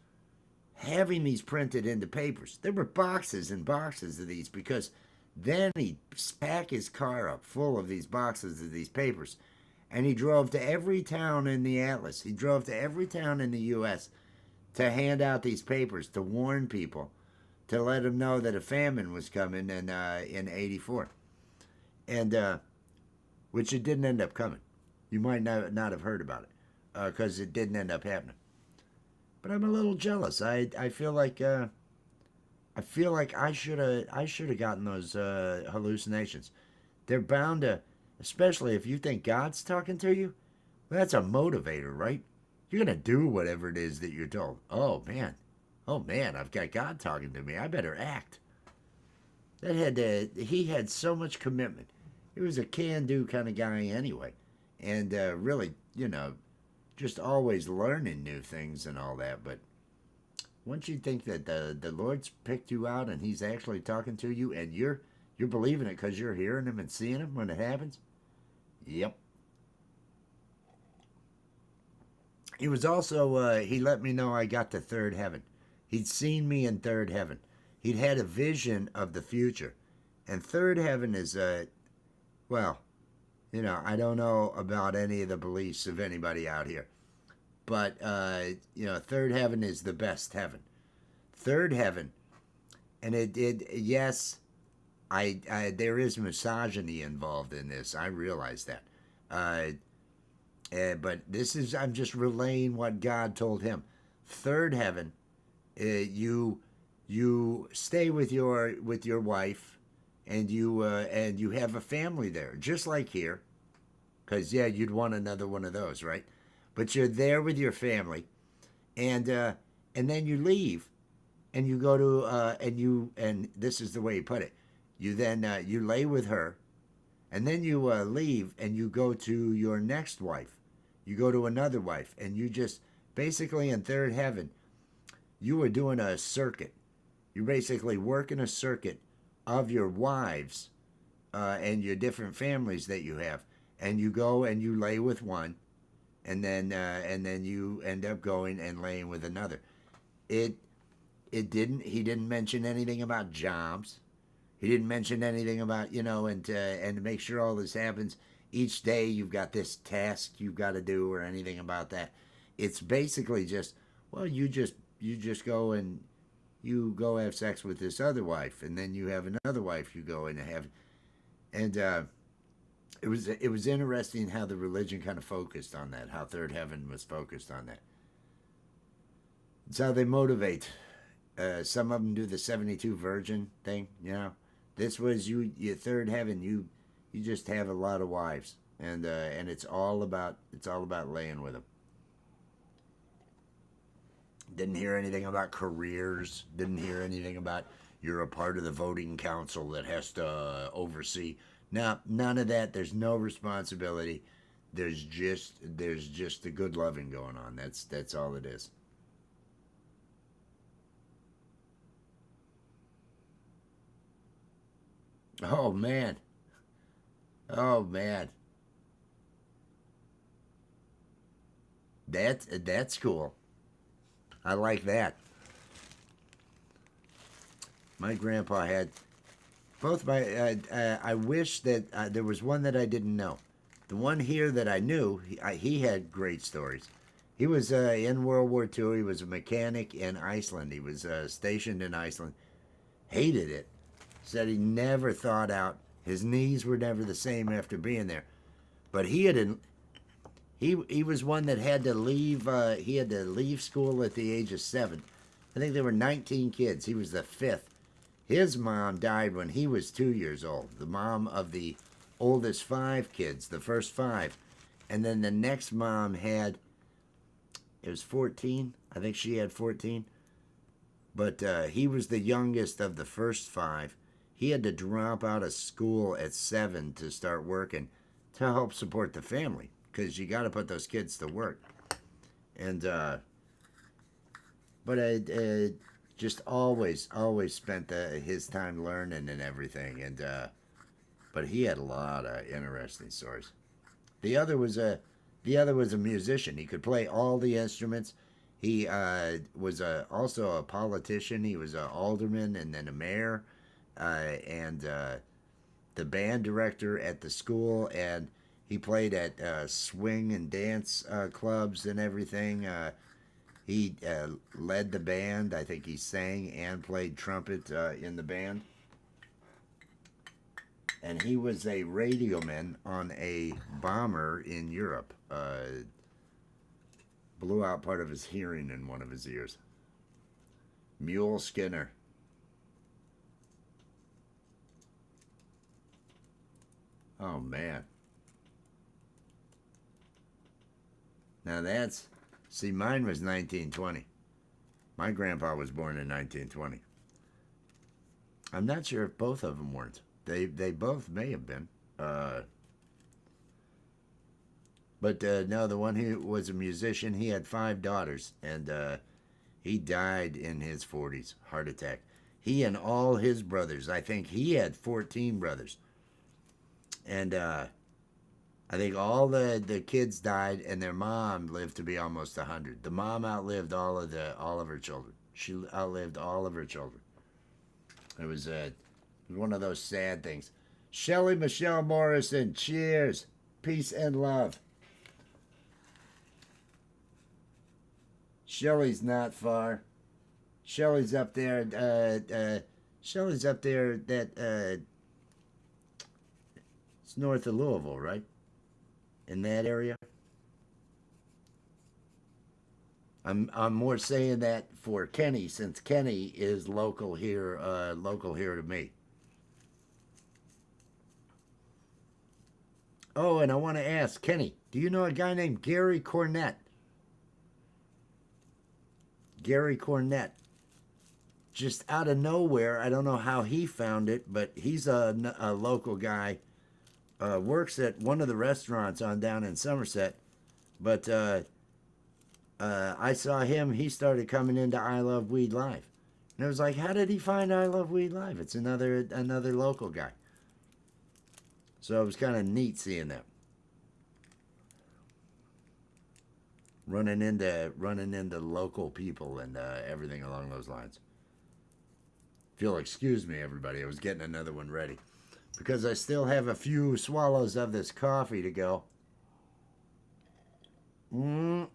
having these printed into papers. There were boxes and boxes of these because then he'd pack his car up full of these boxes of these papers. And he drove to every town in the Atlas. He drove to every town in the U.S. to hand out these papers, to warn people, to let them know that a famine was coming in '84. And which it didn't end up coming. You might not have heard about it because it didn't end up happening. But I'm a little jealous. I feel like I should have gotten those hallucinations. They're bound to, especially if you think God's talking to you. Well, that's a motivator, right? You're gonna do whatever it is that you're told. Oh man, I've got God talking to me. I better act. He had so much commitment. He was a can-do kind of guy anyway, and really, just always learning new things and all that. But once you think that the Lord's picked you out and He's actually talking to you, and you're believing it because you're hearing Him and seeing Him when it happens. Yep. He was also he let me know I got to third heaven. He'd seen me in third heaven. He'd had a vision of the future, and third heaven is well, I don't know about any of the beliefs of anybody out here, but third heaven is the best heaven. Third heaven, and yes, there is misogyny involved in this. I realize that. But I'm just relaying what God told him. Third heaven, you stay with your wife, and you have a family there, just like here, because you'd want another one of those, right? But you're there with your family, and then you leave, and you go to and this is the way he put it. You then you lay with her, and then you leave and you go to your next wife. You go to another wife, and you just basically in third heaven, you are doing a circuit. You're basically working a circuit of your wives and your different families that you have, and you go and you lay with one, and then you end up going and laying with another. He didn't mention anything about jobs. He didn't mention anything about, and to make sure all this happens, each day you've got this task you've got to do or anything about that. It's basically just, well, you just go and you go have sex with this other wife, and then you have another wife you go and have. And it was interesting how the religion kind of focused on that, how third heaven was focused on that. It's how they motivate. Some of them do the 72 virgin thing, This was your third heaven. You just have a lot of wives, and it's all about laying with them. Didn't hear anything about careers. Didn't hear anything about you're a part of the voting council that has to oversee. Now, none of that. There's no responsibility. There's just the good loving going on. That's all it is. Oh man. Oh man. That's cool. I like that. My grandpa had both my. I wish that there was one that I didn't know. The one here that I knew, he had great stories. He was in World War II. He was a mechanic in Iceland. He was stationed in Iceland. Hated it. Said he never thought out. His knees were never the same after being there. But he was one that had to leave. He had to leave school at the age of 7. I think there were 19 kids. He was the 5th. His mom died when he was 2 years old. The mom of the oldest 5 kids, the first 5, and then the next mom had. It was 14. I think she had 14. But he was the youngest of the first 5. He had to drop out of school at 7 to start working to help support the family, because you got to put those kids to work. And but I just always spent his time learning and everything. And but he had a lot of interesting stories. The other was a musician. He could play all the instruments. He was also a politician. He was an alderman and then a mayor, and the band director at the school, and he played at swing and dance clubs and everything. He led the band. I think he sang and played trumpet in the band. and he was a radioman on a bomber in Europe. Blew out part of his hearing in one of his ears. Mule Skinner. Oh, man. Now that's... See, mine was 1920. My grandpa was born in 1920. I'm not sure if both of them weren't. They both may have been. But no, the one who was a musician, he had 5 daughters, and he died in his 40s, heart attack. He and all his brothers, I think he had 14 brothers. And I think all the kids died, and their mom lived to be almost 100. The mom outlived all of her children. She outlived all of her children. It was one of those sad things. Shelley Michelle Morrison, cheers, peace and love. Shelley's not far. Shelley's up there. Shelley's up there. That it's north of Louisville, right? In that area. I'm more saying that for Kenny, since Kenny is local here to me. Oh, and I want to ask Kenny, do you know a guy named Gary Cornett? Gary Cornett. Just out of nowhere, I don't know how he found it, but he's a local guy. Works at one of the restaurants on down in Somerset. But I saw him. He started coming into I Love Weed Live. And I was like, how did he find I Love Weed Live? It's another local guy. So it was kind of neat seeing that. Running into local people and everything along those lines. If you'll excuse me, everybody, I was getting another one ready. Because I still have a few swallows of this coffee to go. I'm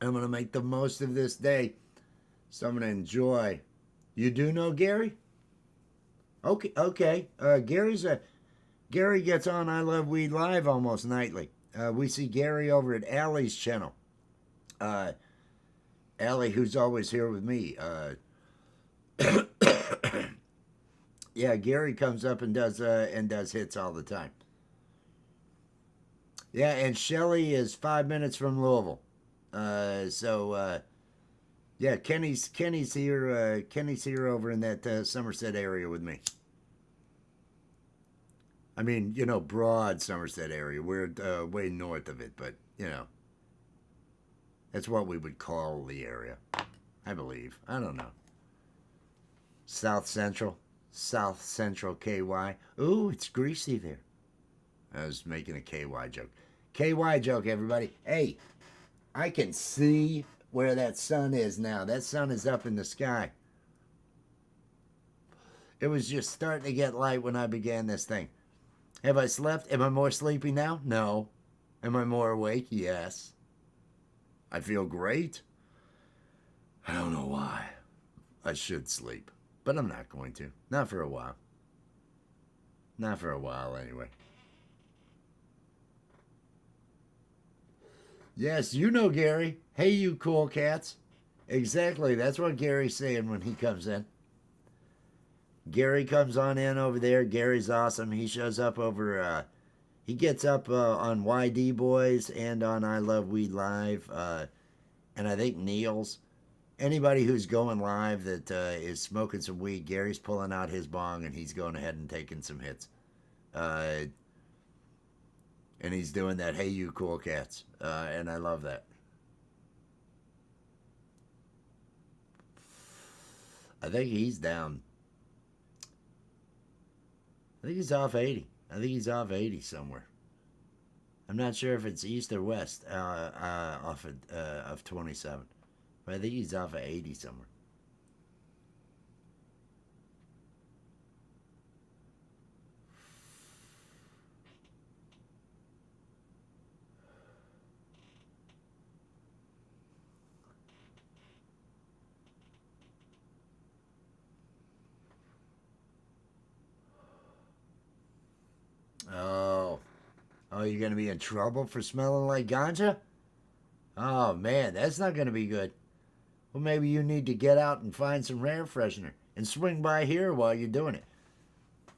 going to make the most of this day. So I'm going to enjoy. You do know Gary? Okay. Gary gets on I Love Weed Live almost nightly. We see Gary over at Allie's channel. Allie, who's always here with me. Yeah, Gary comes up and does hits all the time. Yeah, and Shelley is 5 minutes from Louisville. Yeah, Kenny's here. Kenny's here over in that Somerset area with me. I mean, broad Somerset area. We're way north of it, but that's what we would call the area, I believe. I don't know. South Central KY. Ooh, it's greasy there. I was making a KY joke. KY joke, everybody. Hey, I can see where that sun is now. That sun is up in the sky. It was just starting to get light when I began this thing. Have I slept? Am I more sleepy now? No. Am I more awake? Yes. I feel great. I don't know why. I should sleep, but I'm not going to. Not for a while. Not for a while, anyway. Yes, you know Gary. Hey, you cool cats. Exactly. That's what Gary's saying when he comes in. Gary comes on in over there. Gary's awesome. He shows up over, he gets up on YD Boys and on I Love Weed Live. And I think Neil's. Anybody who's going live that is smoking some weed, Gary's pulling out his bong and he's going ahead and taking some hits. And he's doing that, hey, you cool cats. And I love that. I think he's down. I think he's off 80. I think he's off 80 somewhere. I'm not sure if it's east or west off of 27. But I think he's off of 80 somewhere. Oh, you're going to be in trouble for smelling like ganja? Oh, man, that's not going to be good. Well, maybe you need to get out and find some air freshener and swing by here while you're doing it.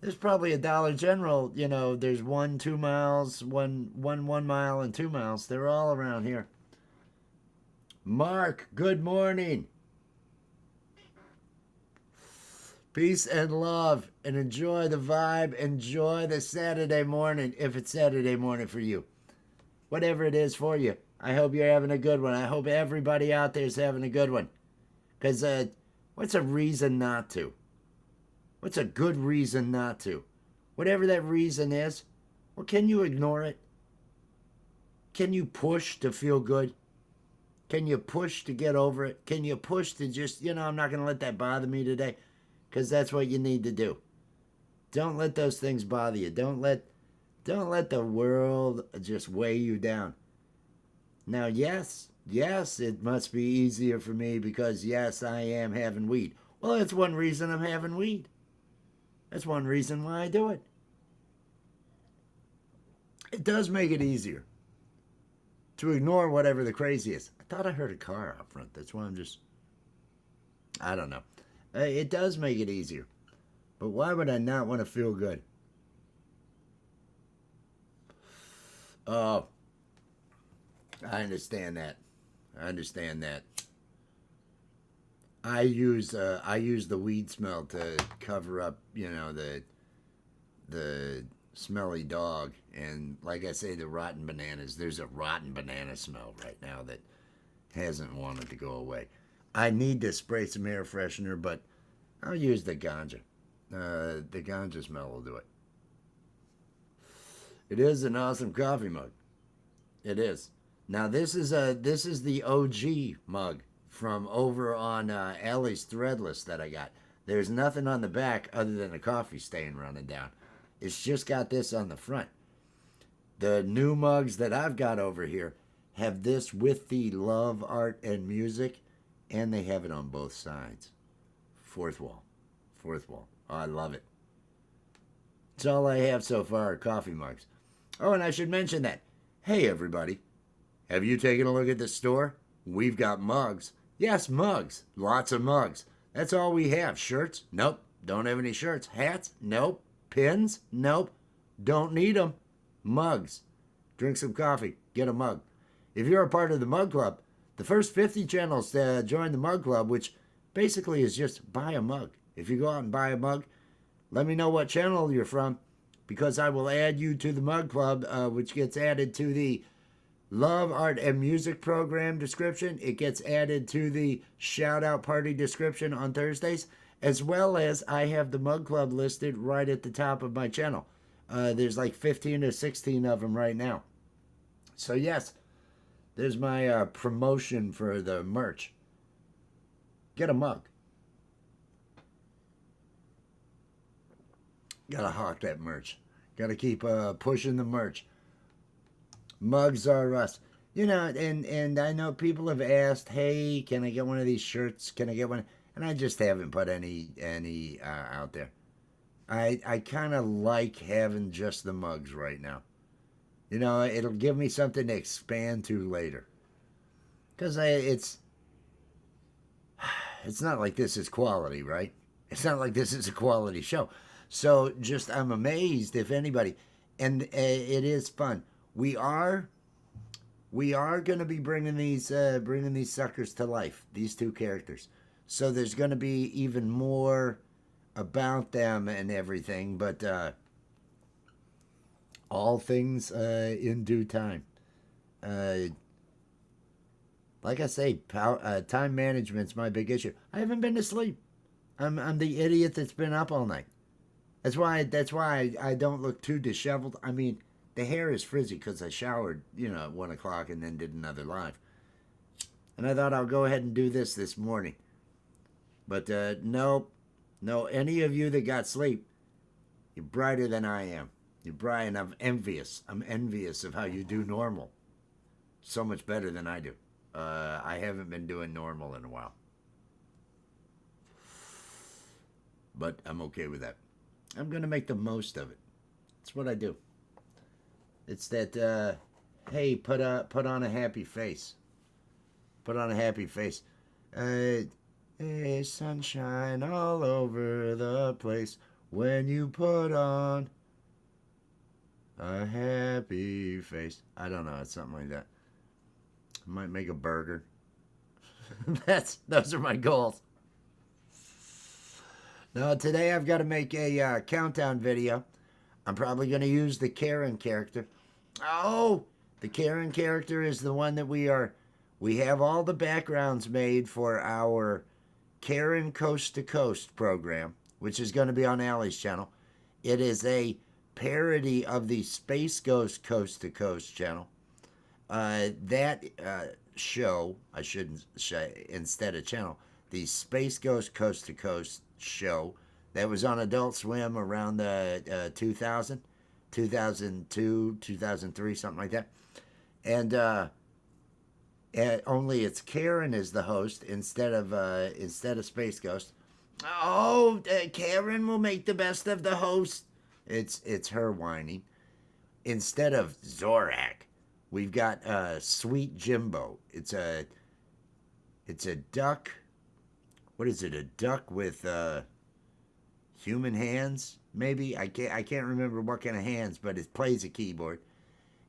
There's probably a Dollar General, you know, there's 1 2 miles, one mile and 2 miles. They're all around here. Mark, good morning. Peace and love, and enjoy the vibe. Enjoy the Saturday morning, if it's Saturday morning for you. Whatever it is for you. I hope you're having a good one. I hope everybody out there is having a good one. Because what's a reason not to? What's a good reason not to? Whatever that reason is, well, can you ignore it? Can you push to feel good? Can you push to get over it? Can you push to just, I'm not going to let that bother me today? Because that's what you need to do. Don't let those things bother you. Don't let the world just weigh you down. Now, yes, it must be easier for me because, yes, I am having weed. Well, that's one reason I'm having weed. That's one reason why I do it. It does make it easier to ignore whatever the crazy is. I thought I heard a car out front. That's why I don't know. It does make it easier. But why would I not want to feel good? Oh, I understand that. I use the weed smell to cover up, the smelly dog, and like I say, the rotten bananas. There's a rotten banana smell right now that hasn't wanted to go away. I need to spray some air freshener, but I'll use the ganja. The ganja smell will do it. It is an awesome coffee mug. It is. Now this is the OG mug from over on Allie's Threadless that I got. There's nothing on the back other than a coffee stain running down. It's just got this on the front. The new mugs that I've got over here have this with the love, art, and music, and they have it on both sides. Fourth wall. Oh, I love it. It's all I have so far are coffee mugs. Oh, and I should mention that. Hey, everybody. Have you taken a look at the store? We've got mugs. Yes, mugs. Lots of mugs. That's all we have. Shirts? Nope. Don't have any shirts. Hats? Nope. Pins? Nope. Don't need them. Mugs. Drink some coffee. Get a mug. If you're a part of the Mug Club, the first 50 channels to join the Mug Club, which basically is just buy a mug. If you go out and buy a mug, let me know what channel you're from, because I will add you to the Mug Club, which gets added to the Love, Art, and Music program description. It gets added to the shout out party description on Thursdays, as well as I have the Mug Club listed right at the top of my channel. There's like 15 or 16 of them right now. So yes, there's my promotion for the merch. Get a mug. Gotta hawk that merch. Gotta keep pushing the merch. Mugs are us. And I know people have asked, hey, can I get one of these shirts? Can I get one? And I just haven't put any out there. I kind of like having just the mugs right now. It'll give me something to expand to later. Because it's not like this is quality, right? It's not like this is a quality show. So just I'm amazed if anybody, and it is fun. We are going to be bringing these suckers to life. These two characters. So there's going to be even more about them and everything, but all things in due time. Like I say, time management's my big issue. I haven't been to sleep. I'm the idiot that's been up all night. That's why I don't look too disheveled. I mean, the hair is frizzy because I showered, at 1 o'clock and then did another live. And I thought I'll go ahead and do this morning. But no, any of you that got sleep, you're brighter than I am. You're bright, and I'm envious. I'm envious of how you do normal. So much better than I do. I haven't been doing normal in a while. But I'm okay with that. I'm going to make the most of it. That's what I do. It's that hey, put on a happy face. Put on a happy face. Uh, hey, sunshine all over the place when you put on a happy face. I don't know. It's something like that. I might make a burger. Those are my goals. Now today I've got to make a countdown video. I'm probably going to use the Karen character. Oh, the Karen character is the one that we have all the backgrounds made for our Karen Coast to Coast program, which is going to be on Allie's channel. It is a parody of the Space Ghost Coast to Coast channel. That show, I shouldn't say instead of channel, the Space Ghost Coast to Coast show that was on Adult Swim around the 2000, 2002, 2003, something like that. And only it's Karen is the host instead of Space Ghost. Oh, Karen will make the best of the host. It's her whining. Instead of Zorak, we've got Sweet Jimbo. It's a duck. What is it? A duck with human hands? Maybe I can't remember what kind of hands, but it plays a keyboard.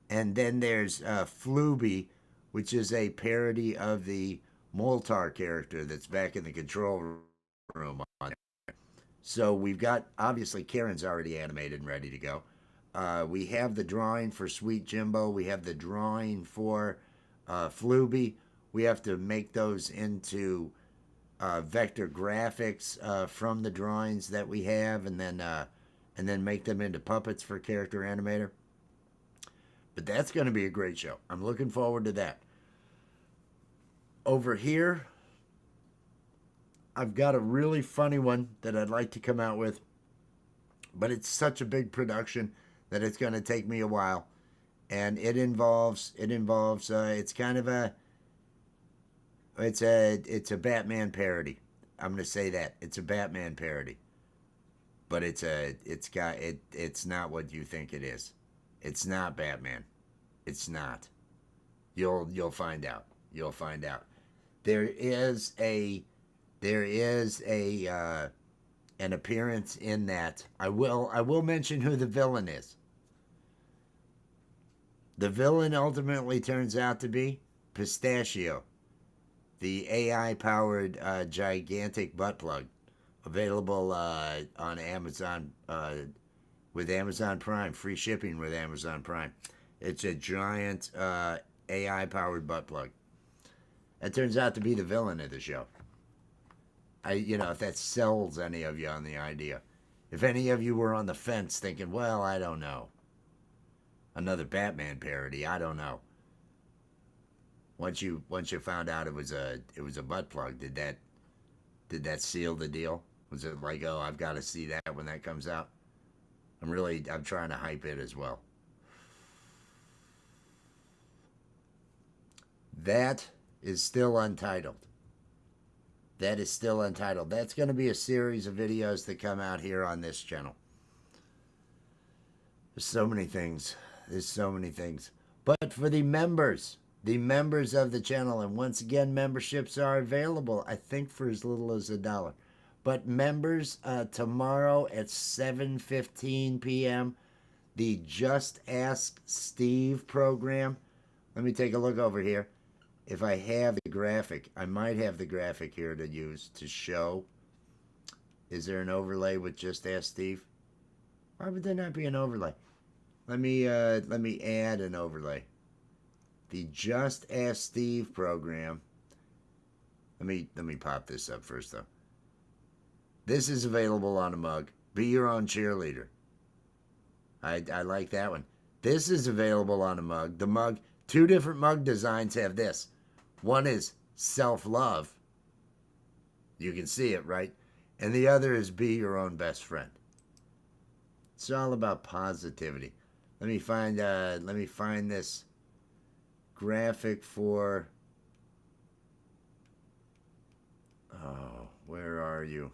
And then there's Flooby, which is a parody of the Moltar character that's back in the control room. So we've got, obviously Karen's already animated and ready to go. We have the drawing for Sweet Jimbo. We have the drawing for Flooby. We have to make those into vector graphics from the drawings that we have, and then make them into puppets for Character Animator. But that's going to be a great show. I'm looking forward to that. Over here, I've got a really funny one that I'd like to come out with, but it's such a big production that it's going to take me a while, and it's kind of it's a Batman parody. I'm going to say that it's a Batman parody, but it's not what you think it is. It's not Batman. It's not. You'll find out. You'll find out. There is a an appearance in that. I will mention who the villain is. The villain ultimately turns out to be Pistachio, the AI powered gigantic butt plug, available on Amazon with Amazon Prime, free shipping with Amazon Prime. It's a giant AI powered butt plug. That turns out to be the villain of the show. If that sells any of you on the idea. If any of you were on the fence thinking, well, I don't know, another Batman parody, I don't know. Once you found out it was a butt plug, did that seal the deal? Was it like, oh, I've got to see that when that comes out? I'm trying to hype it as well. That is still untitled. That is still untitled. That's going to be a series of videos that come out here on this channel. There's so many things. There's so many things. But for the members of the channel, and once again, memberships are available, I think for as little as $1. But members, tomorrow at 7:15 p.m., the Just Ask Steve program. Let me take a look over here. If I have the graphic, I might have the graphic here to use to show. Is there an overlay with Just Ask Steve? Why would there not be an overlay? Let me add an overlay. The Just Ask Steve program. Let me pop this up first though. This is available on a mug. Be your own cheerleader. I like that one. This is available on a mug. The mug, 2 different mug designs have this. One is self-love. You can see it, right? And the other is be your own best friend. It's all about positivity. Let me find this graphic for. Oh, where are you?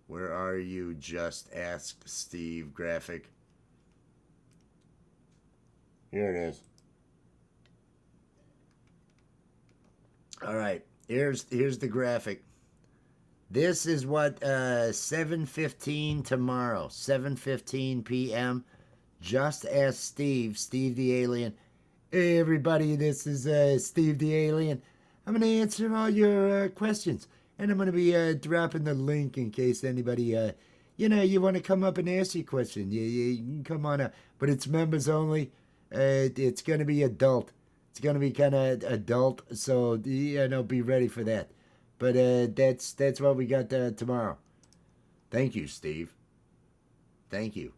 Where are you? Just Ask Steve graphic. Here it is. All right. Here's the graphic. This is what 7:15 tomorrow, 7:15 p.m. Just ask Steve the alien. Hey everybody, this is Steve the alien. I'm gonna answer all your questions, and I'm gonna be dropping the link in case anybody you want to come up and ask your question. You can come on up, but it's members only. It's gonna be adult. It's gonna be kind of adult, so be ready for that. But that's what we got tomorrow. Thank you, Steve. Thank you.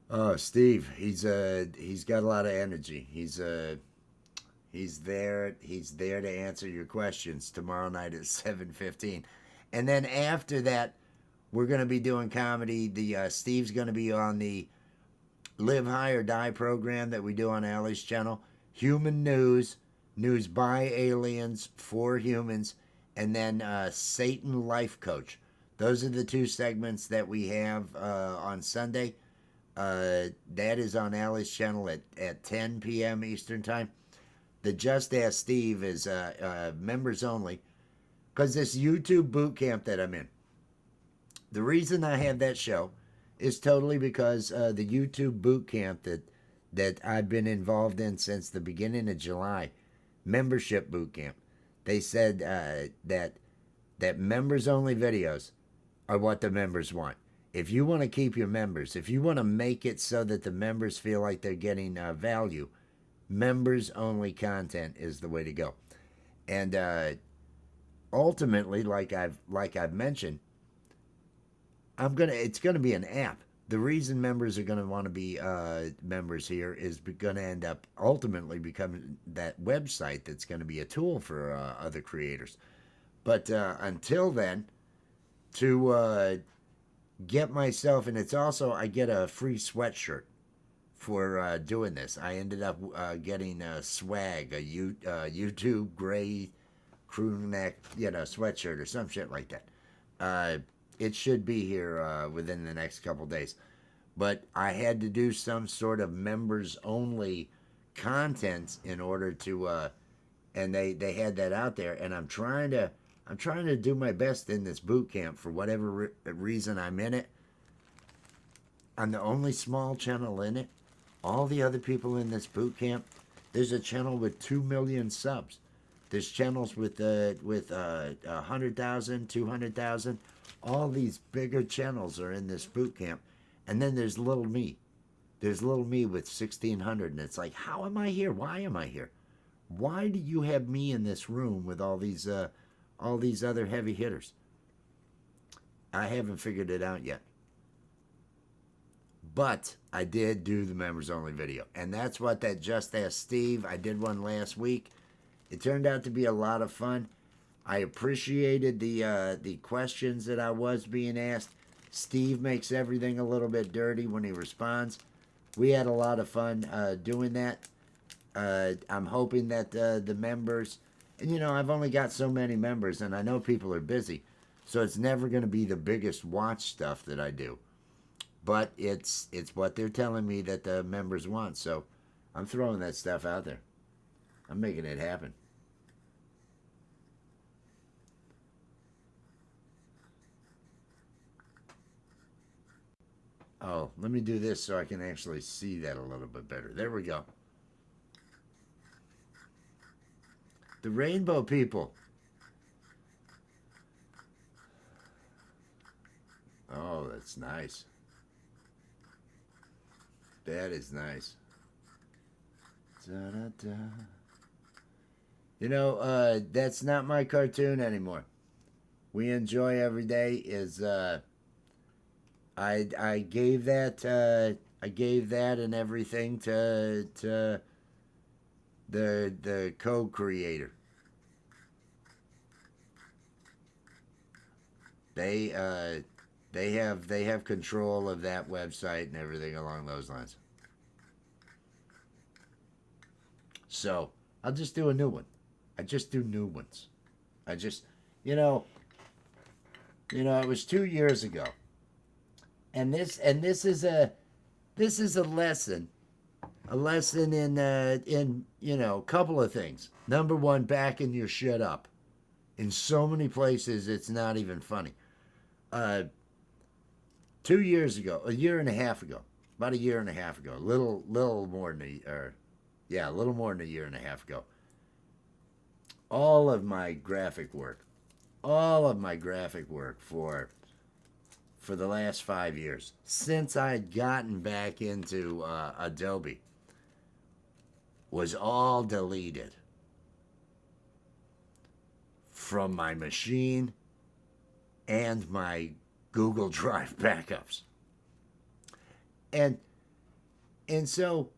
Oh, Steve, he's got a lot of energy. He's there. He's there to answer your questions tomorrow night at 7:15, and then after that, we're gonna be doing comedy. The Steve's gonna be on the Live High or Die program that we do on Allie's channel. Human news, news by aliens for humans, and then Satan Life Coach. Those are the two segments that we have on Sunday. That is on Allie's channel at 10 p.m. Eastern Time. The Just Ask Steve is members only, because this YouTube boot camp that I'm in, the reason I have that show is totally because the YouTube boot camp that I've been involved in since the beginning of July, membership boot camp. They said that members only videos are what the members want. If you want to keep your members, if you want to make it so that the members feel like they're getting value, members only content is the way to go. And ultimately, like I've mentioned, it's gonna be an app. The reason members are gonna want to be members here is gonna end up ultimately becoming that website that's gonna be a tool for other creators. But until then, to get myself, and it's also I get a free sweatshirt for doing this. I ended up getting swag, a YouTube gray crew neck, sweatshirt or some shit like that. It should be here within the next couple days. But I had to do some sort of members only content in order to, and they had that out there, and I'm trying to do my best in this boot camp for whatever reason I'm in it. I'm the only small channel in it. All the other people in this boot camp, there's a channel with 2 million subs. There's channels with 100,000, 200,000. All these bigger channels are in this boot camp. And then there's little me. There's little me with 1,600. And it's like, how am I here? Why am I here? Why do you have me in this room with all these other heavy hitters? I haven't figured it out yet. But I did do the members only video. And that's what that Just Ask Steve, I did one last week. It turned out to be a lot of fun. I appreciated the questions that I was being asked. Steve makes everything a little bit dirty when he responds. We had a lot of fun doing that. I'm hoping that the members, and I've only got so many members, and I know people are busy, so it's never going to be the biggest watch stuff that I do. But it's what they're telling me that the members want, so I'm throwing that stuff out there. I'm making it happen. Oh, let me do this so I can actually see that a little bit better. There we go. The rainbow people. Oh, that's nice. That is nice. Da-da-da. That's not my cartoon anymore. We Enjoy Every Day is I gave that and everything to the co-creator. They have control of that website and everything along those lines. So I'll just do a new one. I just do new ones. I just it was 2 years ago. And this is a lesson A lesson in a couple of things. Number one, backing your shit up. In so many places, it's not even funny. Uh, 2 years ago, a year and a half ago, about a year and a half ago, little more than a little more than a year and a half ago, all of my graphic work, all of my graphic work for the last 5 years, since I had gotten back into Adobe, was all deleted from my machine and my Google Drive backups. And and so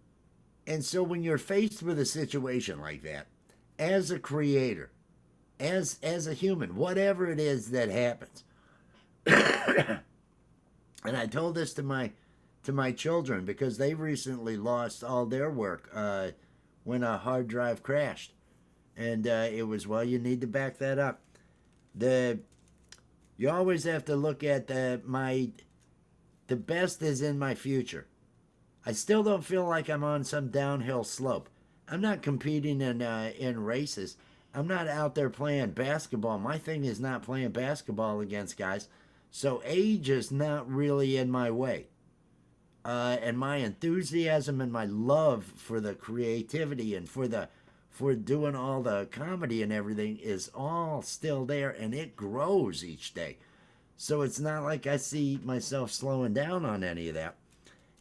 when you're faced with a situation like that, as a creator, as a human, whatever it is that happens, and I told this to my children because they recently lost all their work when a hard drive crashed, and it was, well, you need to back that up. The You always have to look at the best is in my future. I still don't feel like I'm on some downhill slope. I'm not competing in races. I'm not out there playing basketball. My thing is not playing basketball against guys. So age is not really in my way. And my enthusiasm and my love for the creativity and for doing all the comedy and everything is all still there, and it grows each day. So it's not like I see myself slowing down on any of that.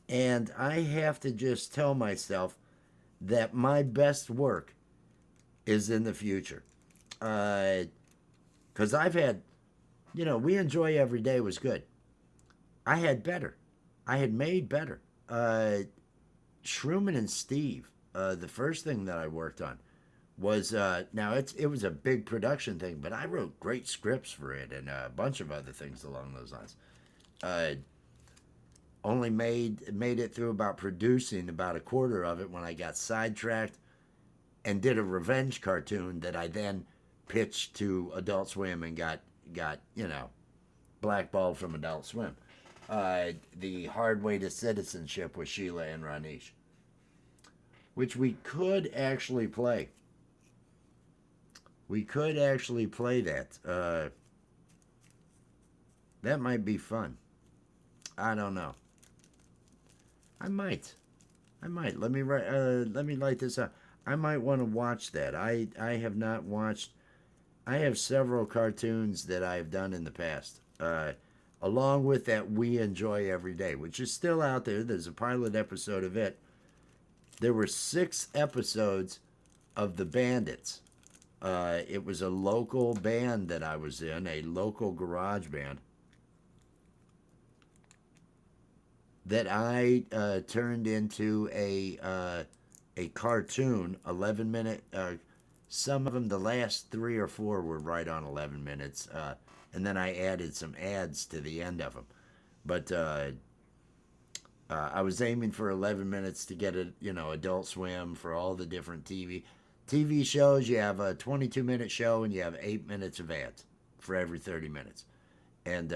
And I have to just tell myself that my best work is in the future. Because I've had, we enjoy every day was good. I had better. I had made better. Shrooman and Steve, the first thing that I worked on was now it was a big production thing, but I wrote great scripts for it and a bunch of other things along those lines. Uh, Only made it through about producing about a quarter of it when I got sidetracked and did a revenge cartoon that I then pitched to Adult Swim and got blackballed from Adult Swim. The Hard Way to Citizenship with Sheila and Ranish, which we could actually play. We could actually play that. That might be fun. I don't know. I might. I might. Let me write. Let me light this up. I might want to watch that. I have not watched. I have several cartoons that I've done in the past. Along with that, We Enjoy Every Day, which is still out there. There's a pilot episode of it. There were 6 episodes of The Bandits. It was a local band that I was in, a local garage band that I turned into a cartoon, 11-minute. Some of them, the last 3 or 4, were right on 11 minutes, and then I added some ads to the end of them. But I was aiming for 11 minutes to get it, Adult Swim for all the different TV shows. You have a 22-minute show and you have 8 minutes of ads for every 30 minutes, and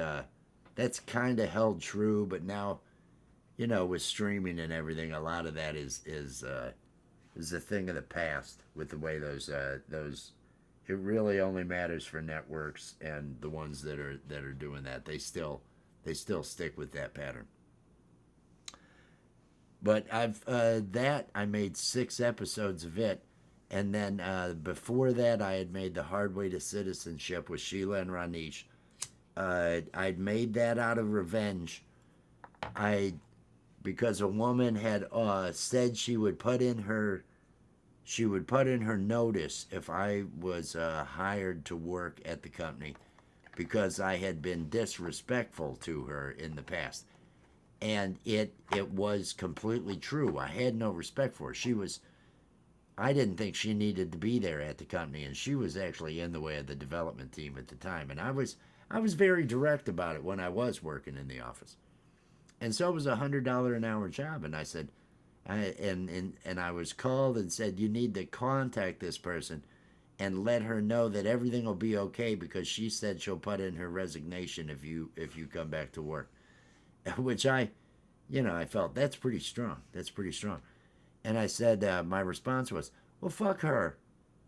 that's kind of held true. But now, with streaming and everything, a lot of that is a thing of the past. With the way those it really only matters for networks and the ones that are doing that. They still stick with that pattern. But I made 6 episodes of it, and then before that I had made The Hard Way to Citizenship with Sheila and Ranish. I'd made that out of revenge. Because a woman had said she would put in her notice if I was hired to work at the company because I had been disrespectful to her in the past. And it was completely true. I had no respect for her. I didn't think she needed to be there at the company, and she was actually in the way of the development team at the time. And I was very direct about it when I was working in the office. And so it was $100 an hour job, and I said, and I was called and said, you need to contact this person and let her know that everything will be okay because she said she'll put in her resignation if you come back to work. Which I felt that's pretty strong. That's pretty strong. And I said, my response was, well, fuck her.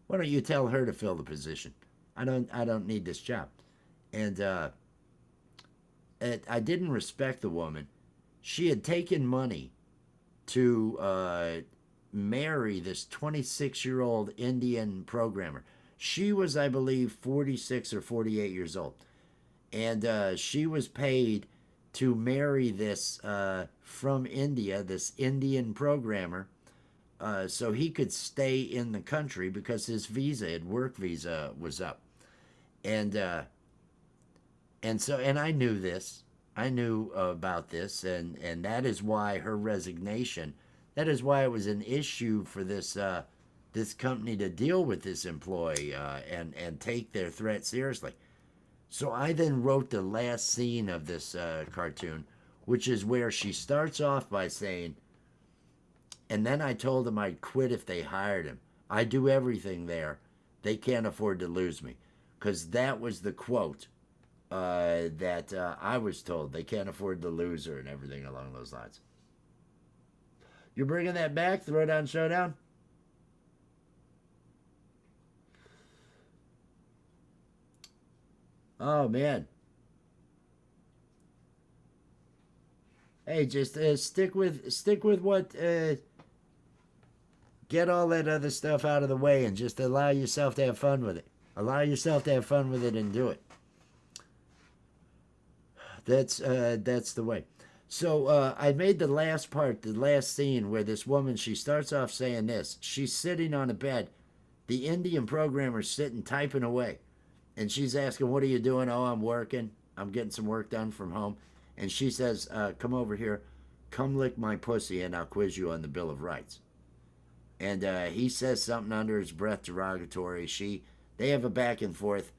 Why don't you tell her to fill the position? I don't need this job. And I didn't respect the woman. She had taken money to marry this 26-year-old Indian programmer. She was, I believe, 46 or 48 years old. And she was paid to marry this from India, this Indian programmer, so he could stay in the country because his visa, his work visa, was up. And and I knew this. I knew about this, and that is why her resignation. That is why it was an issue for this company to deal with this employee and take their threat seriously. So I then wrote the last scene of this cartoon, which is where she starts off by saying, and then I told him I'd quit if they hired him. I do everything there. They can't afford to lose me. Because that was the quote that I was told. They can't afford to lose her and everything along those lines. You're bringing that back, Throwdown Showdown? Oh, man. Hey, just stick with what get all that other stuff out of the way and just allow yourself to have fun with it. Allow yourself to have fun with it and do it. That's the way. So I made the last part, the last scene where this woman, she starts off saying this. She's sitting on a bed. The Indian programmer's sitting typing away. And she's asking, what are you doing? Oh, I'm working. I'm getting some work done from home. And she says, come over here. Come lick my pussy and I'll quiz you on the Bill of Rights. And he says something under his breath derogatory. They have a back and forth.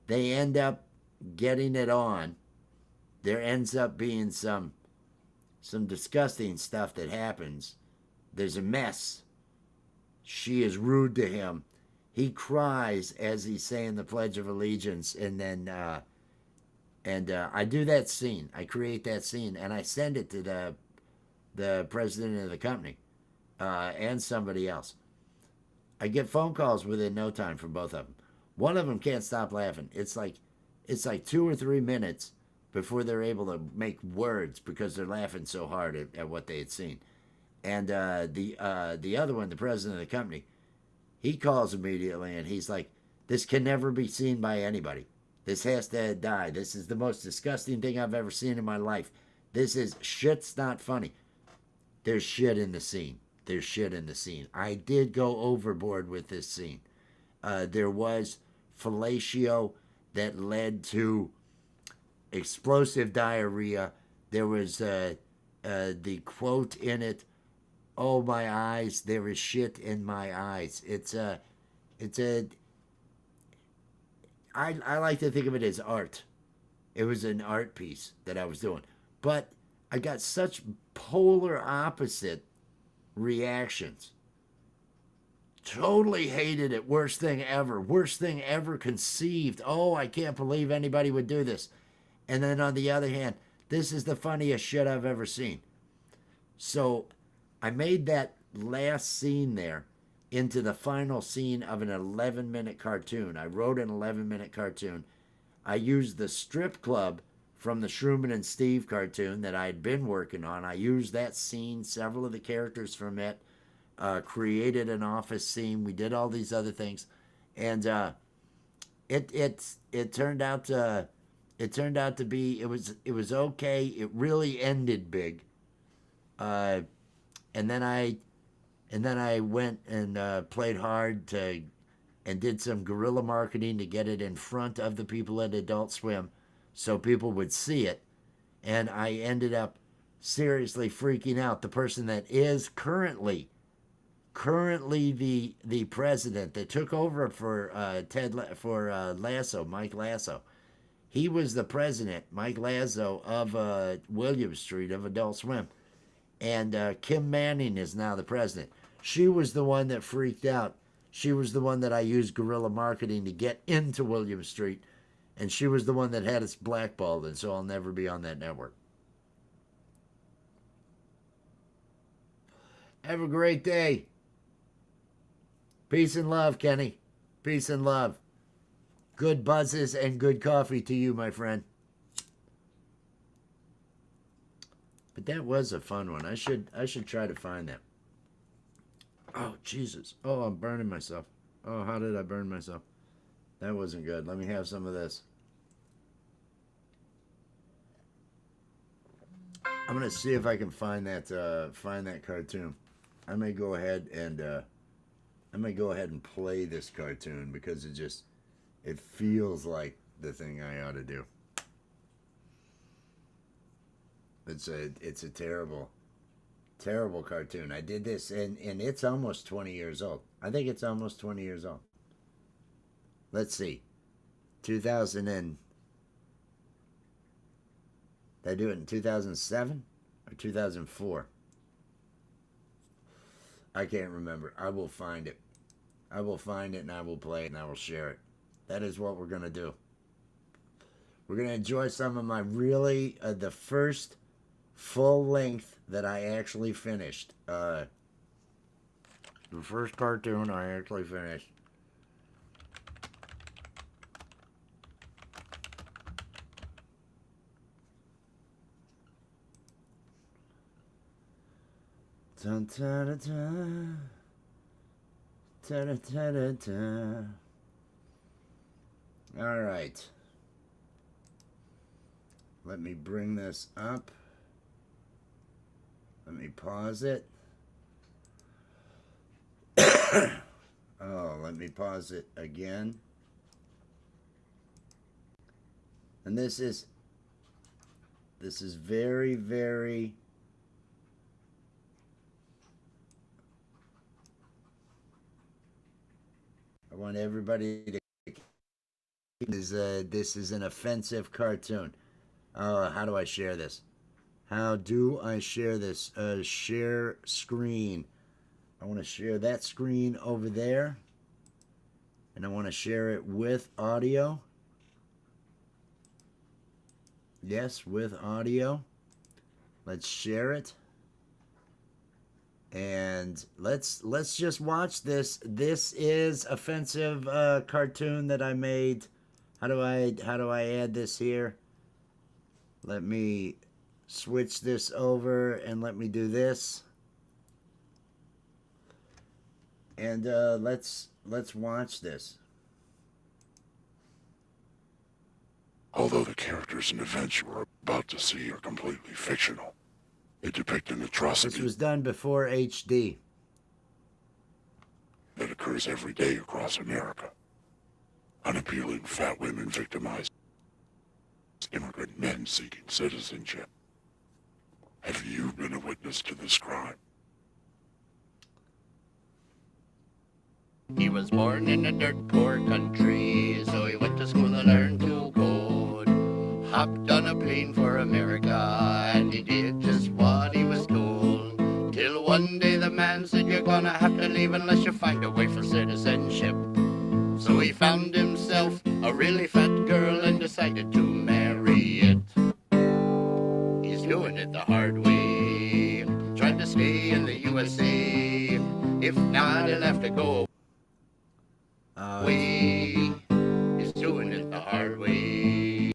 They end up getting it on. There ends up being some disgusting stuff that happens. There's a mess. She is rude to him. He cries as he's saying the Pledge of Allegiance, and then I do that scene. I create that scene, and I send it to the president of the company and somebody else. I get phone calls within no time from both of them. One of them can't stop laughing. It's like 2 or 3 minutes before they're able to make words because they're laughing so hard at what they had seen. And the other one, the president of the company, he calls immediately and he's like, "This can never be seen by anybody. This has to die. This is the most disgusting thing I've ever seen in my life. This is shit's not funny. There's shit in the scene. There's shit in the scene. I did go overboard with this scene. There was fellatio that led to explosive diarrhea. There was the quote in it, "Oh my eyes, there is shit in my eyes." I like to think of it as art. It was an art piece that I was doing, but I got such polar opposite reactions. Totally hated it. Worst thing ever. Worst thing ever conceived. Oh, I can't believe anybody would do this. And then on the other hand, this is the funniest shit I've ever seen. So I made that last scene there into the final scene of an 11-minute cartoon. I wrote an 11-minute cartoon. I used the strip club from the Shroomin' and Steve cartoon that I had been working on. I used that scene, several of the characters from it, created an office scene. We did all these other things, and it turned out to be it was okay. It really ended big, and then I went and played hard and did some guerrilla marketing to get it in front of the people at Adult Swim, so people would see it, and I ended up seriously freaking out. The person that is currently the president that took over for Lasso, Mike Lasso. He was the president, Mike Lasso, of William Street of Adult Swim. And Kim Manning is now the president. She was the one that freaked out. She was the one that I used guerrilla marketing to get into William Street. And she was the one that had us blackballed, and so I'll never be on that network. Have a great day. Peace and love, Kenny. Peace and love. Good buzzes and good coffee to you, my friend. But that was a fun one. I should try to find that. Oh, Jesus. Oh, I'm burning myself. Oh, how did I burn myself? That wasn't good. Let me have some of this. I'm gonna see if I can find that cartoon. I may go ahead and play this cartoon because it feels like the thing I ought to do. It's a terrible cartoon. I did this and it's almost 20 years old. I think it's almost 20 years old. Let's see. 2000 and did I do it in 2007 or 2004? I can't remember. I will find it. I will find it and I will play it and I will share it. That is what we're going to do. We're going to enjoy some of my the first full length that I actually finished. The first cartoon I actually finished. Dun, dun, dun, dun. Dun, dun, dun, dun, dun. All right. Let me bring this up. Let me pause it. Oh, let me pause it again. And this is very, very I want everybody to this is an offensive cartoon. How do I share this? How do I share this? Share screen. I want to share that screen over there. And I want to share it with audio. Yes, with audio. Let's share it. And let's just watch this. This is offensive cartoon that I made. How do I add this here? Let me switch this over and let me do this. And let's watch this. Although the characters and events you are about to see are completely fictional, they depict an atrocity This was done before HD. that occurs every day across America. Unappealing fat women victimized immigrant men seeking citizenship. Have you been a witness to this crime? He was born in a dirt poor country, so he went to school to learn to code. Hopped on a plane for America, and he did just what he was told. Till one day the man said, "You're gonna have to leave unless you find a way for citizenship." So he found himself a really fat girl and decided to marry it. He's doing it the hard way, trying to stay in the USA. If not, he'll have to go away. He's doing it the hard way.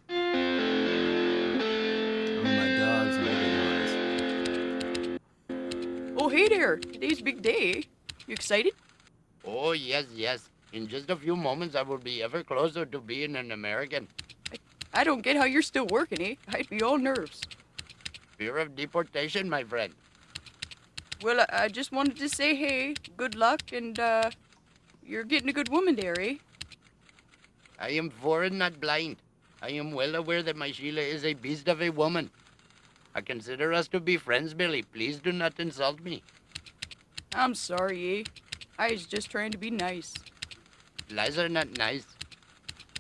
Oh, my dog's making noise. Oh, hey there. Today's big day. You excited? Oh, yes, yes. In just a few moments, I will be ever closer to being an American. I don't get how you're still working, eh? I'd be all nerves. Fear of deportation, my friend. Well, I just wanted to say, hey, good luck, and, you're getting a good woman there, eh? I am foreign, not blind. I am well aware that my Sheila is a beast of a woman. I consider us to be friends, Billy. Please do not insult me. I'm sorry, eh? I was just trying to be nice. Lies are not nice.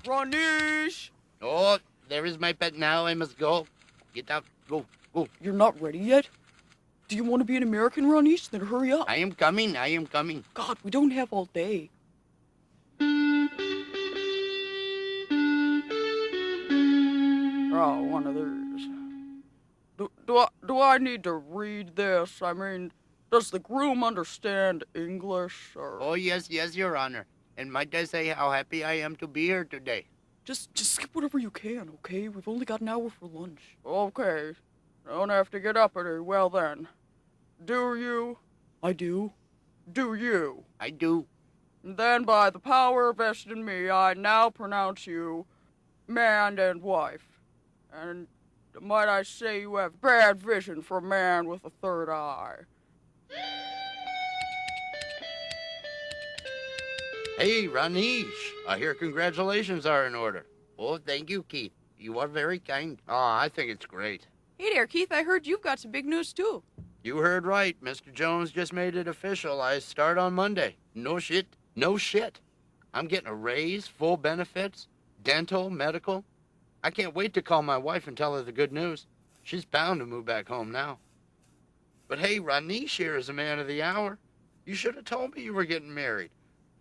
Ronish! Oh, there is my pet now. I must go. Get out. Go, go. You're not ready yet? Do you want to be an American, Ronish? Then hurry up. I am coming. I am coming. God, we don't have all day. Oh, one of those. Do I need to read this? I mean, does the groom understand English, or... Oh, yes, Your Honor. And might I say how happy I am to be here today? Just skip whatever you can, okay? We've only got an hour for lunch. Okay. Don't have to get up early. Well then. Do you? I do. Do you? I do. Then by the power vested in me, I now pronounce you man and wife. And might I say you have bad vision for a man with a third eye. Hey, Ranish, I hear congratulations are in order. Oh, thank you, Keith. You are very kind. Oh, I think it's great. Hey there, Keith, I heard you've got some big news too. You heard right. Mr. Jones just made it official. I start on Monday. No shit. No shit. I'm getting a raise, full benefits, dental, medical. I can't wait to call my wife and tell her the good news. She's bound to move back home now. But hey, Ranish here is a man of the hour. You should have told me you were getting married.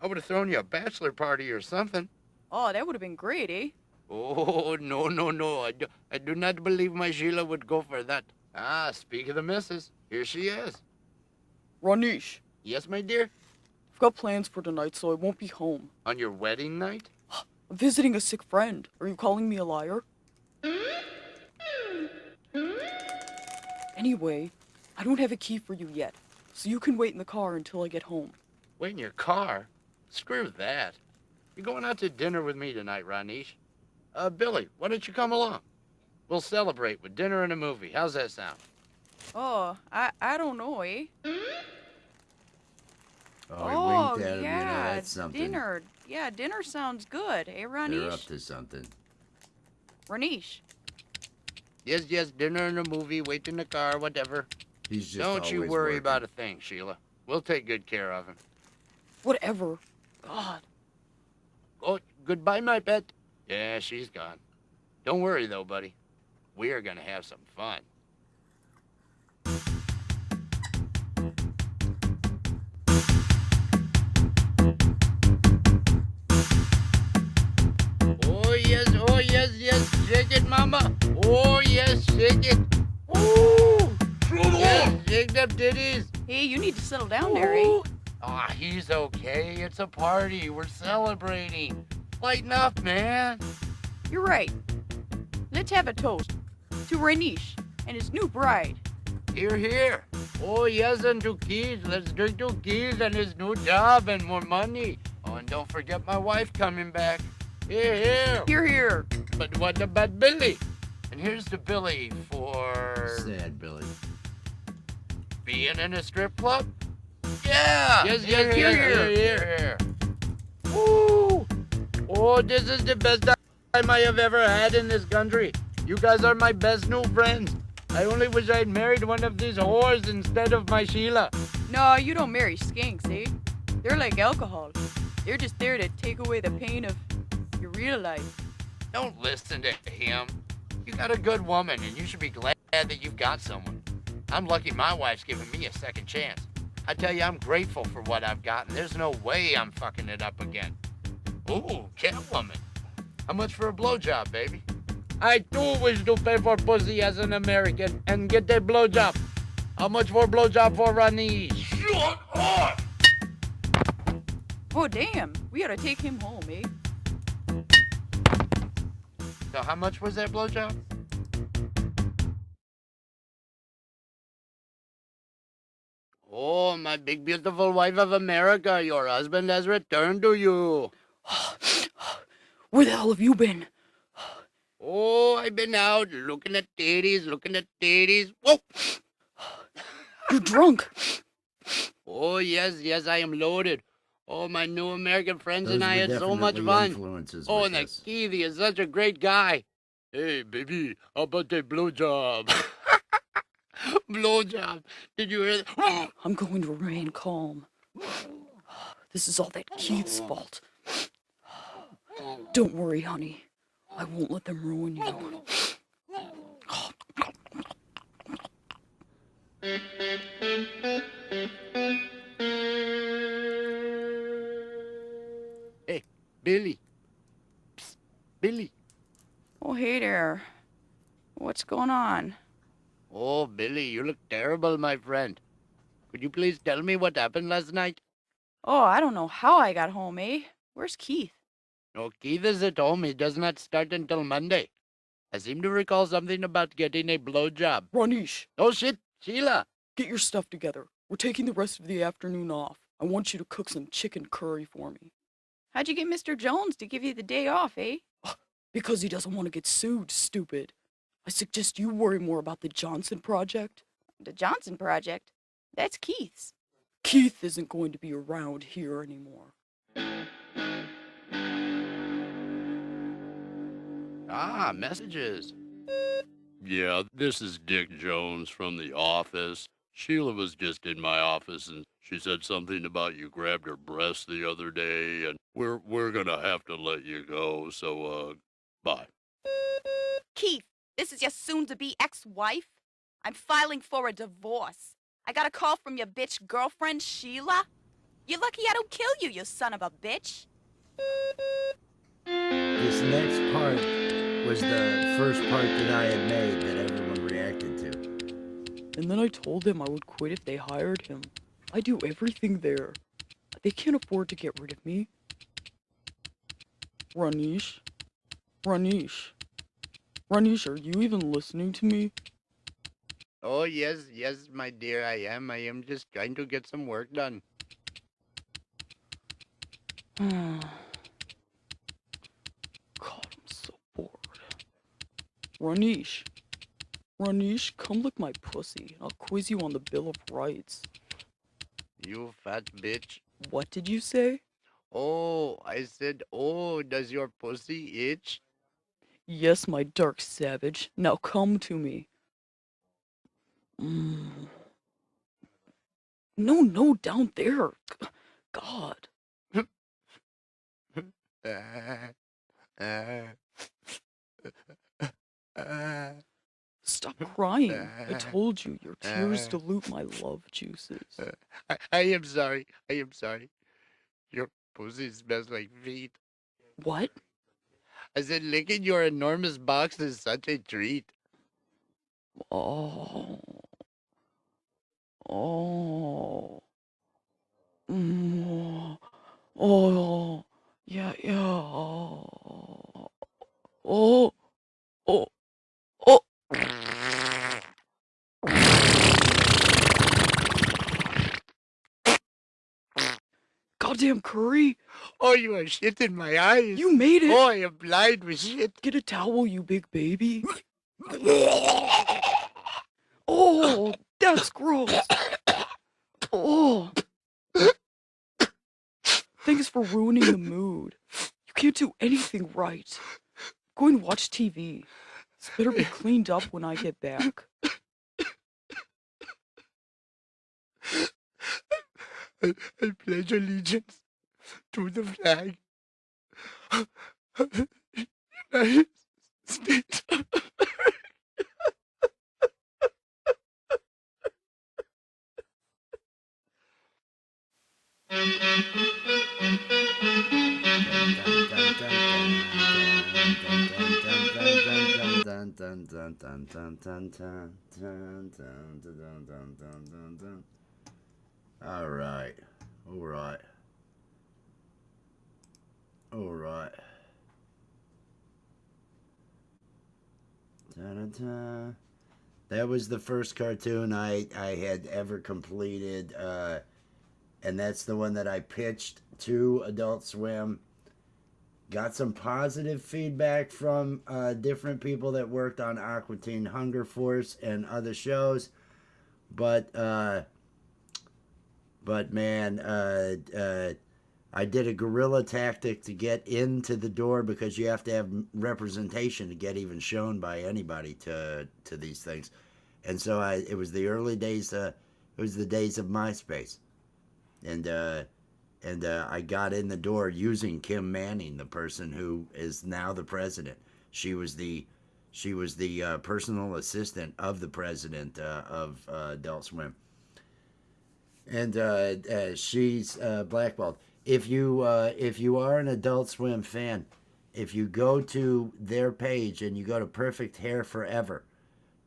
I would have thrown you a bachelor party or something. Oh, that would have been great, eh? Oh, no. I do not believe my Sheila would go for that. Ah, speak of the missus. Here she is. Ranish, Yes, my dear? I've got plans for tonight, so I won't be home. On your wedding night? I'm visiting a sick friend. Are you calling me a liar? Anyway, I don't have a key for you yet, so you can wait in the car until I get home. Wait in your car? Screw that. You're going out to dinner with me tonight, Ranish. Billy, why don't you come along? We'll celebrate with dinner and a movie. How's that sound? Oh, I don't know, eh? Oh, he winked at him. yeah, You know, that's something. dinner. Yeah, dinner sounds good, eh, Ranish? They're up to something. Ranish. Yes, dinner and a movie, wait in the car, whatever. He's just Don't you always worry working. about a thing, Sheila. We'll take good care of him. Whatever. God. Oh, goodbye, my pet. Yeah, she's gone. Don't worry, though, buddy. We are gonna have some fun. Oh yes, shake it, mama. Oh yes, shake it. Oh, yes, shake them titties. Hey, you need to settle down there, eh? Ooh. Ah, he's okay. It's a party. We're celebrating. Lighten up, man. You're right. Let's have a toast to Ranish and his new bride. Here. Oh, yes, and to Keith. Let's drink to Keith and his new job and more money. Oh, and don't forget my wife coming back. Here. Here. But what about Billy? And here's to Billy for Sad Billy. being in a strip club. Yeah. Yes, here. Woo. Oh, this is the best time I have ever had in this country. You guys are my best new friends. I only wish I had married one of these whores instead of my Sheila. No, you don't marry skanks, eh? They're like alcohol. They're just there to take away the pain of your real life. Don't listen to him. You got a good woman, and you should be glad that you've got someone. I'm lucky my wife's giving me a second chance. I tell you, I'm grateful for what I've got, and there's no way I'm fucking it up again. Ooh, Catwoman. How much for a blowjob, baby? I too wish to pay for pussy as an American and get a blowjob. How much for a blowjob for Rani? Shut up! Oh, damn. We gotta take him home, eh? So how much was that blowjob? Oh, my big beautiful wife of America, your husband has returned to you. Where the hell have you been? Oh, I've been out looking at titties. Whoa! You're drunk. Oh, yes, I am loaded. Oh, my new American friends and I Those were had so much definitely fun. influences Oh, with and this. Keithy is such a great guy. Hey, baby, how about that blowjob? Blowjob. Did you hear that? I'm going to remain calm. This is all that Keith's fault. Don't worry, honey. I won't let them ruin you. Hey, Billy. Psst, Billy. Oh, hey there. What's going on? Oh, Billy, you look terrible, my friend. Could you please tell me what happened last night? Oh, I don't know how I got home, eh? Where's Keith? No, Keith is at home. He does not start until Monday. I seem to recall something about getting a blowjob. Ronish, Oh, shit, Sheila. get your stuff together. We're taking the rest of the afternoon off. I want you to cook some chicken curry for me. How'd you get Mr. Jones to give you the day off, eh? Because he doesn't want to get sued, stupid. I suggest you worry more about the Johnson project. The Johnson Project? That's Keith's. Keith isn't going to be around here anymore. Ah, messages. Yeah, this is Dick Jones from the office. Sheila was just in my office and she said something about you grabbed her breast the other day and we're gonna have to let you go, so bye. Keith, this is your soon-to-be ex-wife? I'm filing for a divorce. I got a call from your bitch girlfriend, Sheila. You're lucky I don't kill you, you son of a bitch. This next part was the first part that I had made that everyone reacted to. And then I told him I would quit if they hired him. I do everything there. They can't afford to get rid of me. Ronish? Ronish? Ronish, are you even listening to me? Oh, yes, my dear, I am. I am just trying to get some work done. God, I'm so bored. Ronish. Ronish, come lick my pussy. I'll quiz you on the Bill of Rights. You fat bitch. What did you say? Oh, I said, oh, does your pussy itch? Yes, my dark savage. Now come to me. No, down there. God. Stop crying. I told you, your tears dilute my love juices. I am sorry. I am sorry. Your pussy smells like feet. What? I said licking your enormous box is such a treat. Oh. Oh. Oh. Yeah. Oh. Oh. Oh. Goddamn curry. Oh, you are shit in my eyes. You made it. Oh, I am blind with shit. Get a towel, you big baby. Oh, that's gross. Oh. Thanks for ruining the mood. You can't do anything right. Go and watch TV. This better be cleaned up when I get back. I pledge allegiance to the flag of the United States of All right. Da-da-da. That was the first cartoon I had ever completed, and that's the one that I pitched to Adult Swim. Got some positive feedback from different people that worked on Aqua Teen Hunger Force and other shows, but man, I did a guerrilla tactic to get into the door because you have to have representation to get even shown by anybody to these things, and so it was the early days. It was the days of MySpace, and I got in the door using Kim Manning, the person who is now the president. She was the personal assistant of the president of Adult Swim, and she's blackballed. If you are an Adult Swim fan, if you go to their page and you go to Perfect Hair Forever,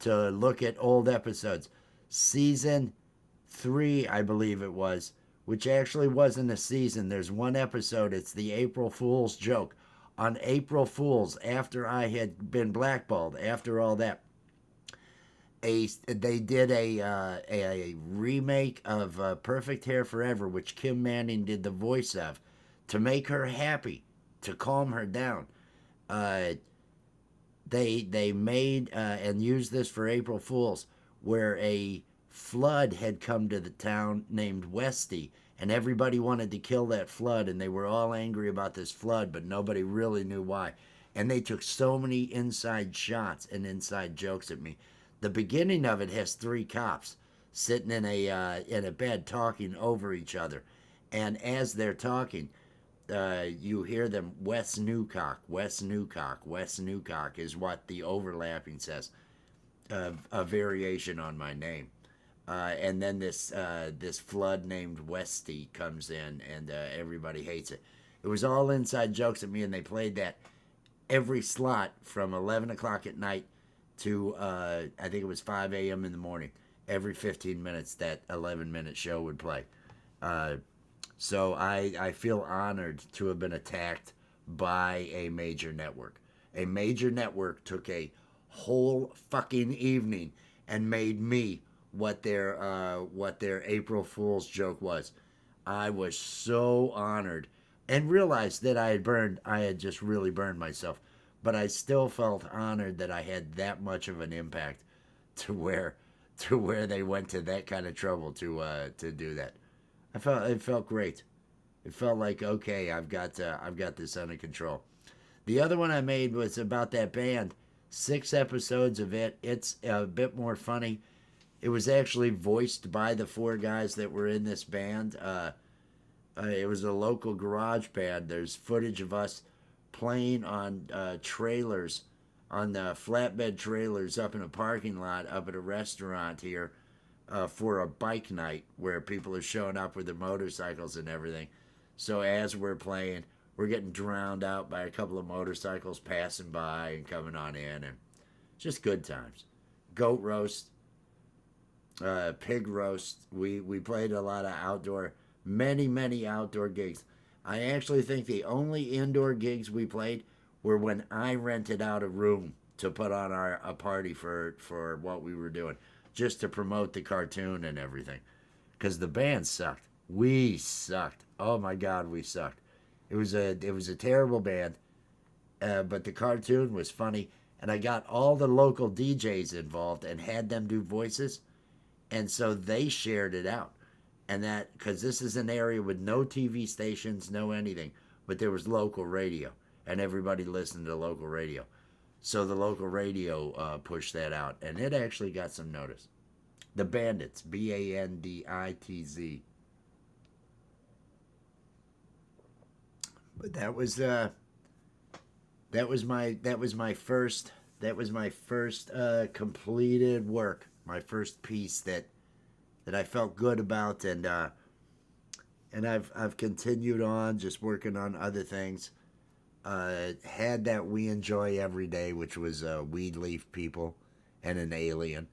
to look at old episodes. Season 3, I believe it was, which actually wasn't a season. There's one episode, it's the April Fool's joke. On April Fool's, after I had been blackballed, after all that, they did a remake of Perfect Hair Forever, which Kim Manning did the voice of, to make her happy, to calm her down. Uh, they made and used this for April Fools, where a flood had come to the town named Westy, and everybody wanted to kill that flood, and they were all angry about this flood, but nobody really knew why. And they took so many inside shots and inside jokes at me. The beginning of it has 3 cops sitting in a bed talking over each other, and as they're talking, you hear them, West Newcock, West Newcock, West Newcock is what the overlapping says, a variation on my name. And then this flood named Westy comes in, and everybody hates it. It was all inside jokes at me, and they played that every slot from 11 o'clock at night to, I think it was 5 a.m. in the morning. Every 15 minutes, that 11-minute show would play. So I feel honored to have been attacked by a major network. A major network took a whole fucking evening and made me what their April Fool's joke was. I was so honored and realized that I had just really burned myself. But I still felt honored that I had that much of an impact to where they went to that kind of trouble to do that. It felt great. It felt like, okay, I've got this under control. The other one I made was about that band. 6 episodes of it. It's a bit more funny. It was actually voiced by the 4 guys that were in this band. It was a local garage band. There's footage of us playing on trailers, on the flatbed trailers up in a parking lot, up at a restaurant here, for a bike night where people are showing up with their motorcycles and everything. So as we're playing, we're getting drowned out by a couple of motorcycles passing by and coming on in, and just good times. Goat roast, pig roast. We played a lot of outdoor, many outdoor gigs. I actually think the only indoor gigs we played were when I rented out a room to put on a party for what we were doing, just to promote the cartoon and everything, because the band sucked. We sucked. Oh my God, we sucked. It was a terrible band, but the cartoon was funny, and I got all the local DJs involved and had them do voices, and so they shared it out. And that, because this is an area with no TV stations, no anything, but there was local radio, and everybody listened to local radio. So the local radio pushed that out, and it actually got some notice. The Bandits, Banditz. But that was my first completed work, my first piece that I felt good about, and I've continued on just working on other things. Had that We Enjoy Every Day, which was Weed Leaf People and an Alien.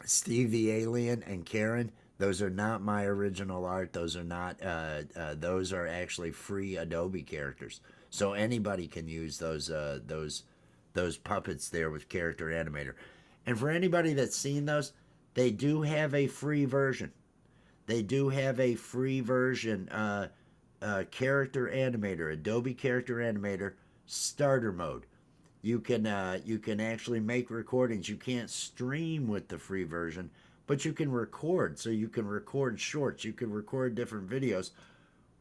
Steve the Alien and Karen, those are not my original art. Those are not. Those are actually free Adobe characters, so anybody can use those puppets there with Character Animator. And for anybody that's seen those, they do have a free version. Character Animator, Adobe Character Animator Starter Mode. You can actually make recordings. You can't stream with the free version, but you can record. So you can record shorts. You can record different videos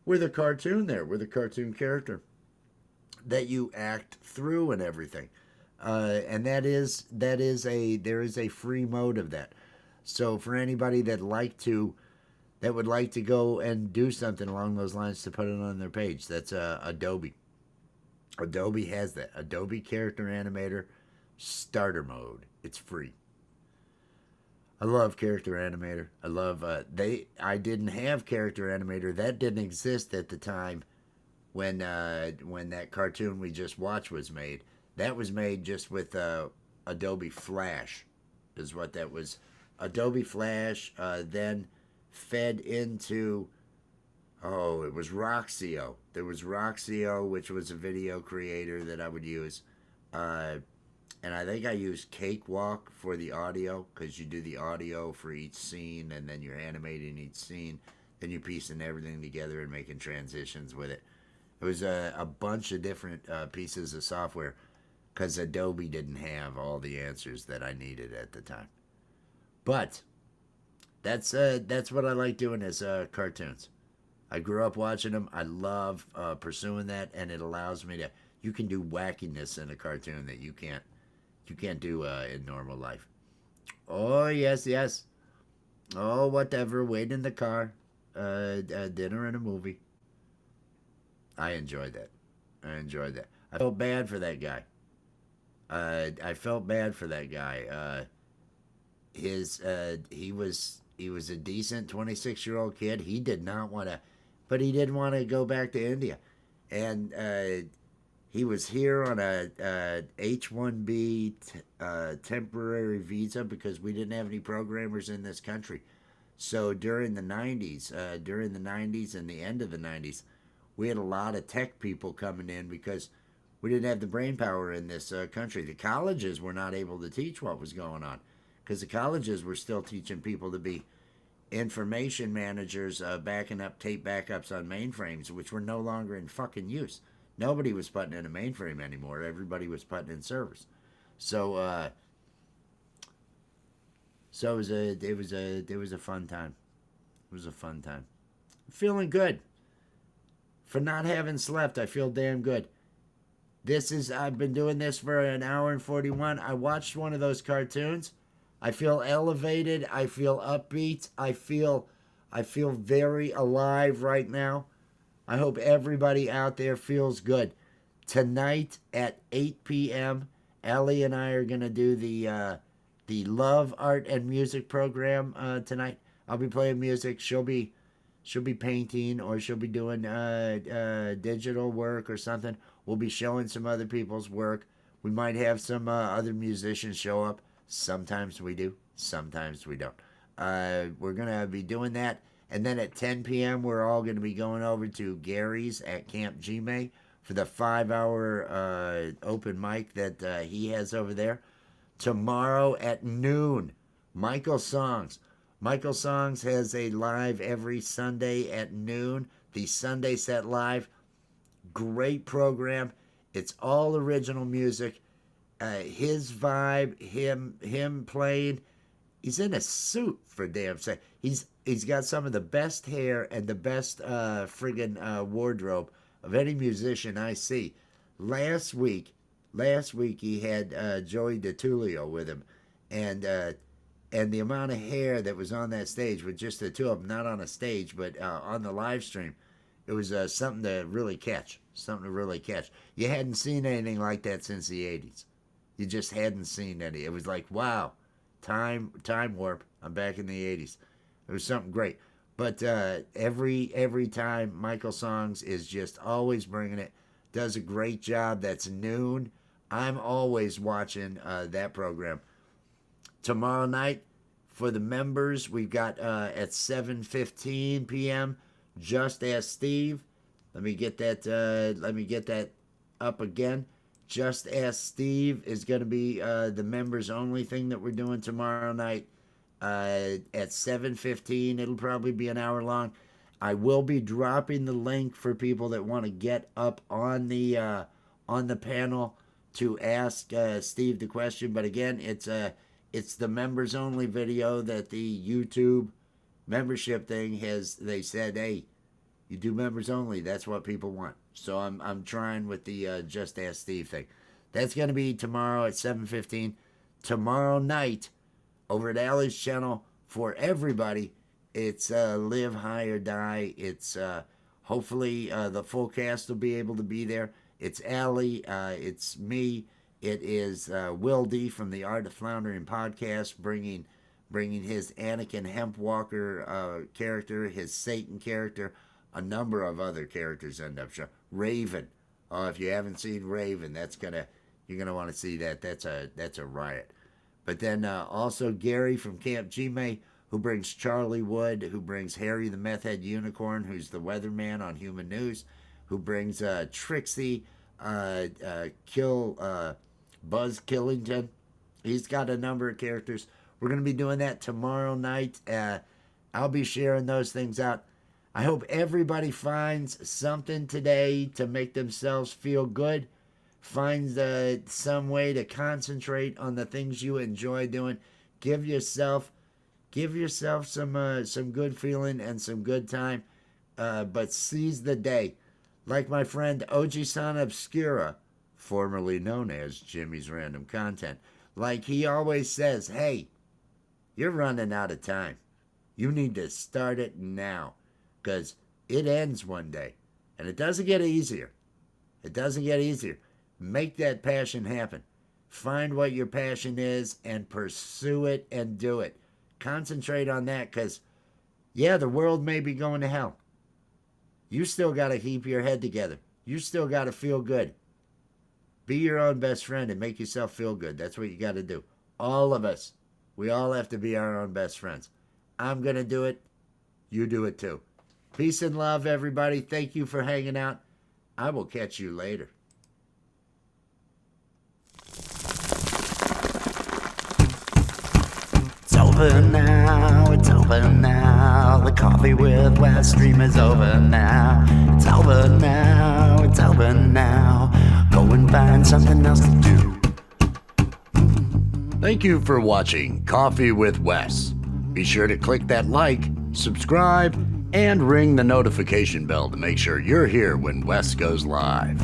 with a cartoon there, with a cartoon character that you act through and everything. And there is a free mode of that. So for anybody that would like to go and do something along those lines to put it on their page, that's Adobe. Adobe has that. Adobe Character Animator Starter Mode. It's free. I love Character Animator. I love I didn't have Character Animator. That didn't exist at the time when that cartoon we just watched was made. That was made just with Adobe Flash, is what that was. Adobe Flash then fed into, oh, it was Roxio. There was Roxio, which was a video creator that I would use. And I think I used Cakewalk for the audio, because you do the audio for each scene, and then you're animating each scene. Then you're piecing everything together and making transitions with it. It was a bunch of different pieces of software, because Adobe didn't have all the answers that I needed at the time. But that's what I like doing is cartoons. I grew up watching them. I love pursuing that, and it allows me to. You can do wackiness in a cartoon that you can't do in normal life. Oh yes, yes. Oh whatever. Wait in the car. Dinner and a movie. I enjoyed that. I felt bad for that guy. I felt bad for that guy. He was a decent 26-year-old kid. He did not want to, but he didn't want to go back to India, and he was here on a H-1B temporary visa because we didn't have any programmers in this country. So during the 90s and the end of the 90s, we had a lot of tech people coming in because we didn't have the brain power in this country. The colleges were not able to teach what was going on because the colleges were still teaching people to be information managers, backing up tape backups on mainframes, which were no longer in fucking use. Nobody was putting in a mainframe anymore. Everybody was putting in servers. So it was a fun time. It was a fun time. I'm feeling good. For not having slept, I feel damn good. I've been doing this for an hour and 41. I watched one of those cartoons. I feel elevated. I feel upbeat. I feel very alive right now. I hope everybody out there feels good. Tonight at 8 p.m., Ellie and I are going to do the Love, Art, and Music program tonight. I'll be playing music. She'll be painting, or she'll be doing digital work or something. We'll be showing some other people's work. We might have some other musicians show up. Sometimes we do. Sometimes we don't. We're going to be doing that. And then at 10 p.m., we're all going to be going over to Gary's at Camp Gmail for the 5-hour open mic that he has over there. Tomorrow at noon, Michael Songs. Michael Songs has a live every Sunday at noon. The Sunday Set Live. Great program. It's all original music. His vibe, him playing. He's in a suit, for damn sake. He's got some of the best hair and the best friggin' wardrobe of any musician I see. Last week he had Joey DiTullio with him, and the amount of hair that was on that stage with just the two of them, not on a stage but on the live stream, it was something to really catch. You hadn't seen anything like that since the 80s. You just hadn't seen any. It was like, wow, time warp. I'm back in the 80s. It was something great. But every time, Michael Songs is just always bringing it. Does a great job. That's noon. I'm always watching that program. Tomorrow night, for the members, we've got at 7:15 p.m. Just Ask Steve. Let me get that up again. Just Ask Steve is going to be the members only thing that we're doing tomorrow night at 7:15. It'll probably be an hour long. I will be dropping the link for people that want to get up on the panel to ask Steve the question. But again, it's the members only video that the YouTube membership thing has. They said, hey, you do members only. That's what people want. So I'm trying with the Just Ask Steve thing. That's going to be tomorrow at 7:15. Tomorrow night, over at Allie's channel, for everybody, it's Live High or Die. It's hopefully the full cast will be able to be there. It's Allie. It's me. It is Will D from the Art of Floundering podcast, bringing his Anakin Hempwalker character, his Satan character, a number of other characters end up showing. Raven. If you haven't seen Raven, that's gonna You're gonna want to see that. That's a riot. But then also Gary from Camp Gme, who brings Charlie Wood, who brings Harry the Meth Head Unicorn, who's the weatherman on Human News, who brings Trixie, Buzz Killington. He's got a number of characters. We're going to be doing that tomorrow night. I'll be sharing those things out. I hope everybody finds something today to make themselves feel good. Finds some way to concentrate on the things you enjoy doing. Give yourself some good feeling and some good time. But seize the day. Like my friend Oji-san Obscura, formerly known as Jimmy's Random Content, like he always says, hey, you're running out of time. You need to start it now, because it ends one day, and it doesn't get easier. It doesn't get easier. Make that passion happen. Find what your passion is and pursue it and do it. Concentrate on that, because, yeah, the world may be going to hell. You still got to keep your head together. You still got to feel good. Be your own best friend and make yourself feel good. That's what you got to do. All of us. We all have to be our own best friends. I'm going to do it. You do it too. Peace and love, everybody. Thank you for hanging out. I will catch you later. It's over now, it's over now. The Coffee with Wes stream is over now. It's over now, it's over now. Go and find something else to do. Thank you for watching Coffee with Wes. Be sure to click that like, subscribe, and ring the notification bell to make sure you're here when Wes goes live.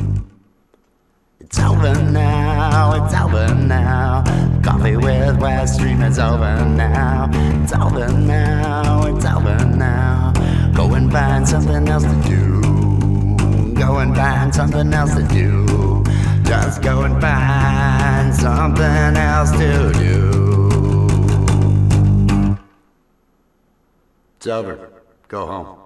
It's over now, it's over now. Coffee with Wes stream is over now. It's over now, it's over now. Go and find something else to do. Go and find something else to do. Just go and find something else to do. It's over. Go home.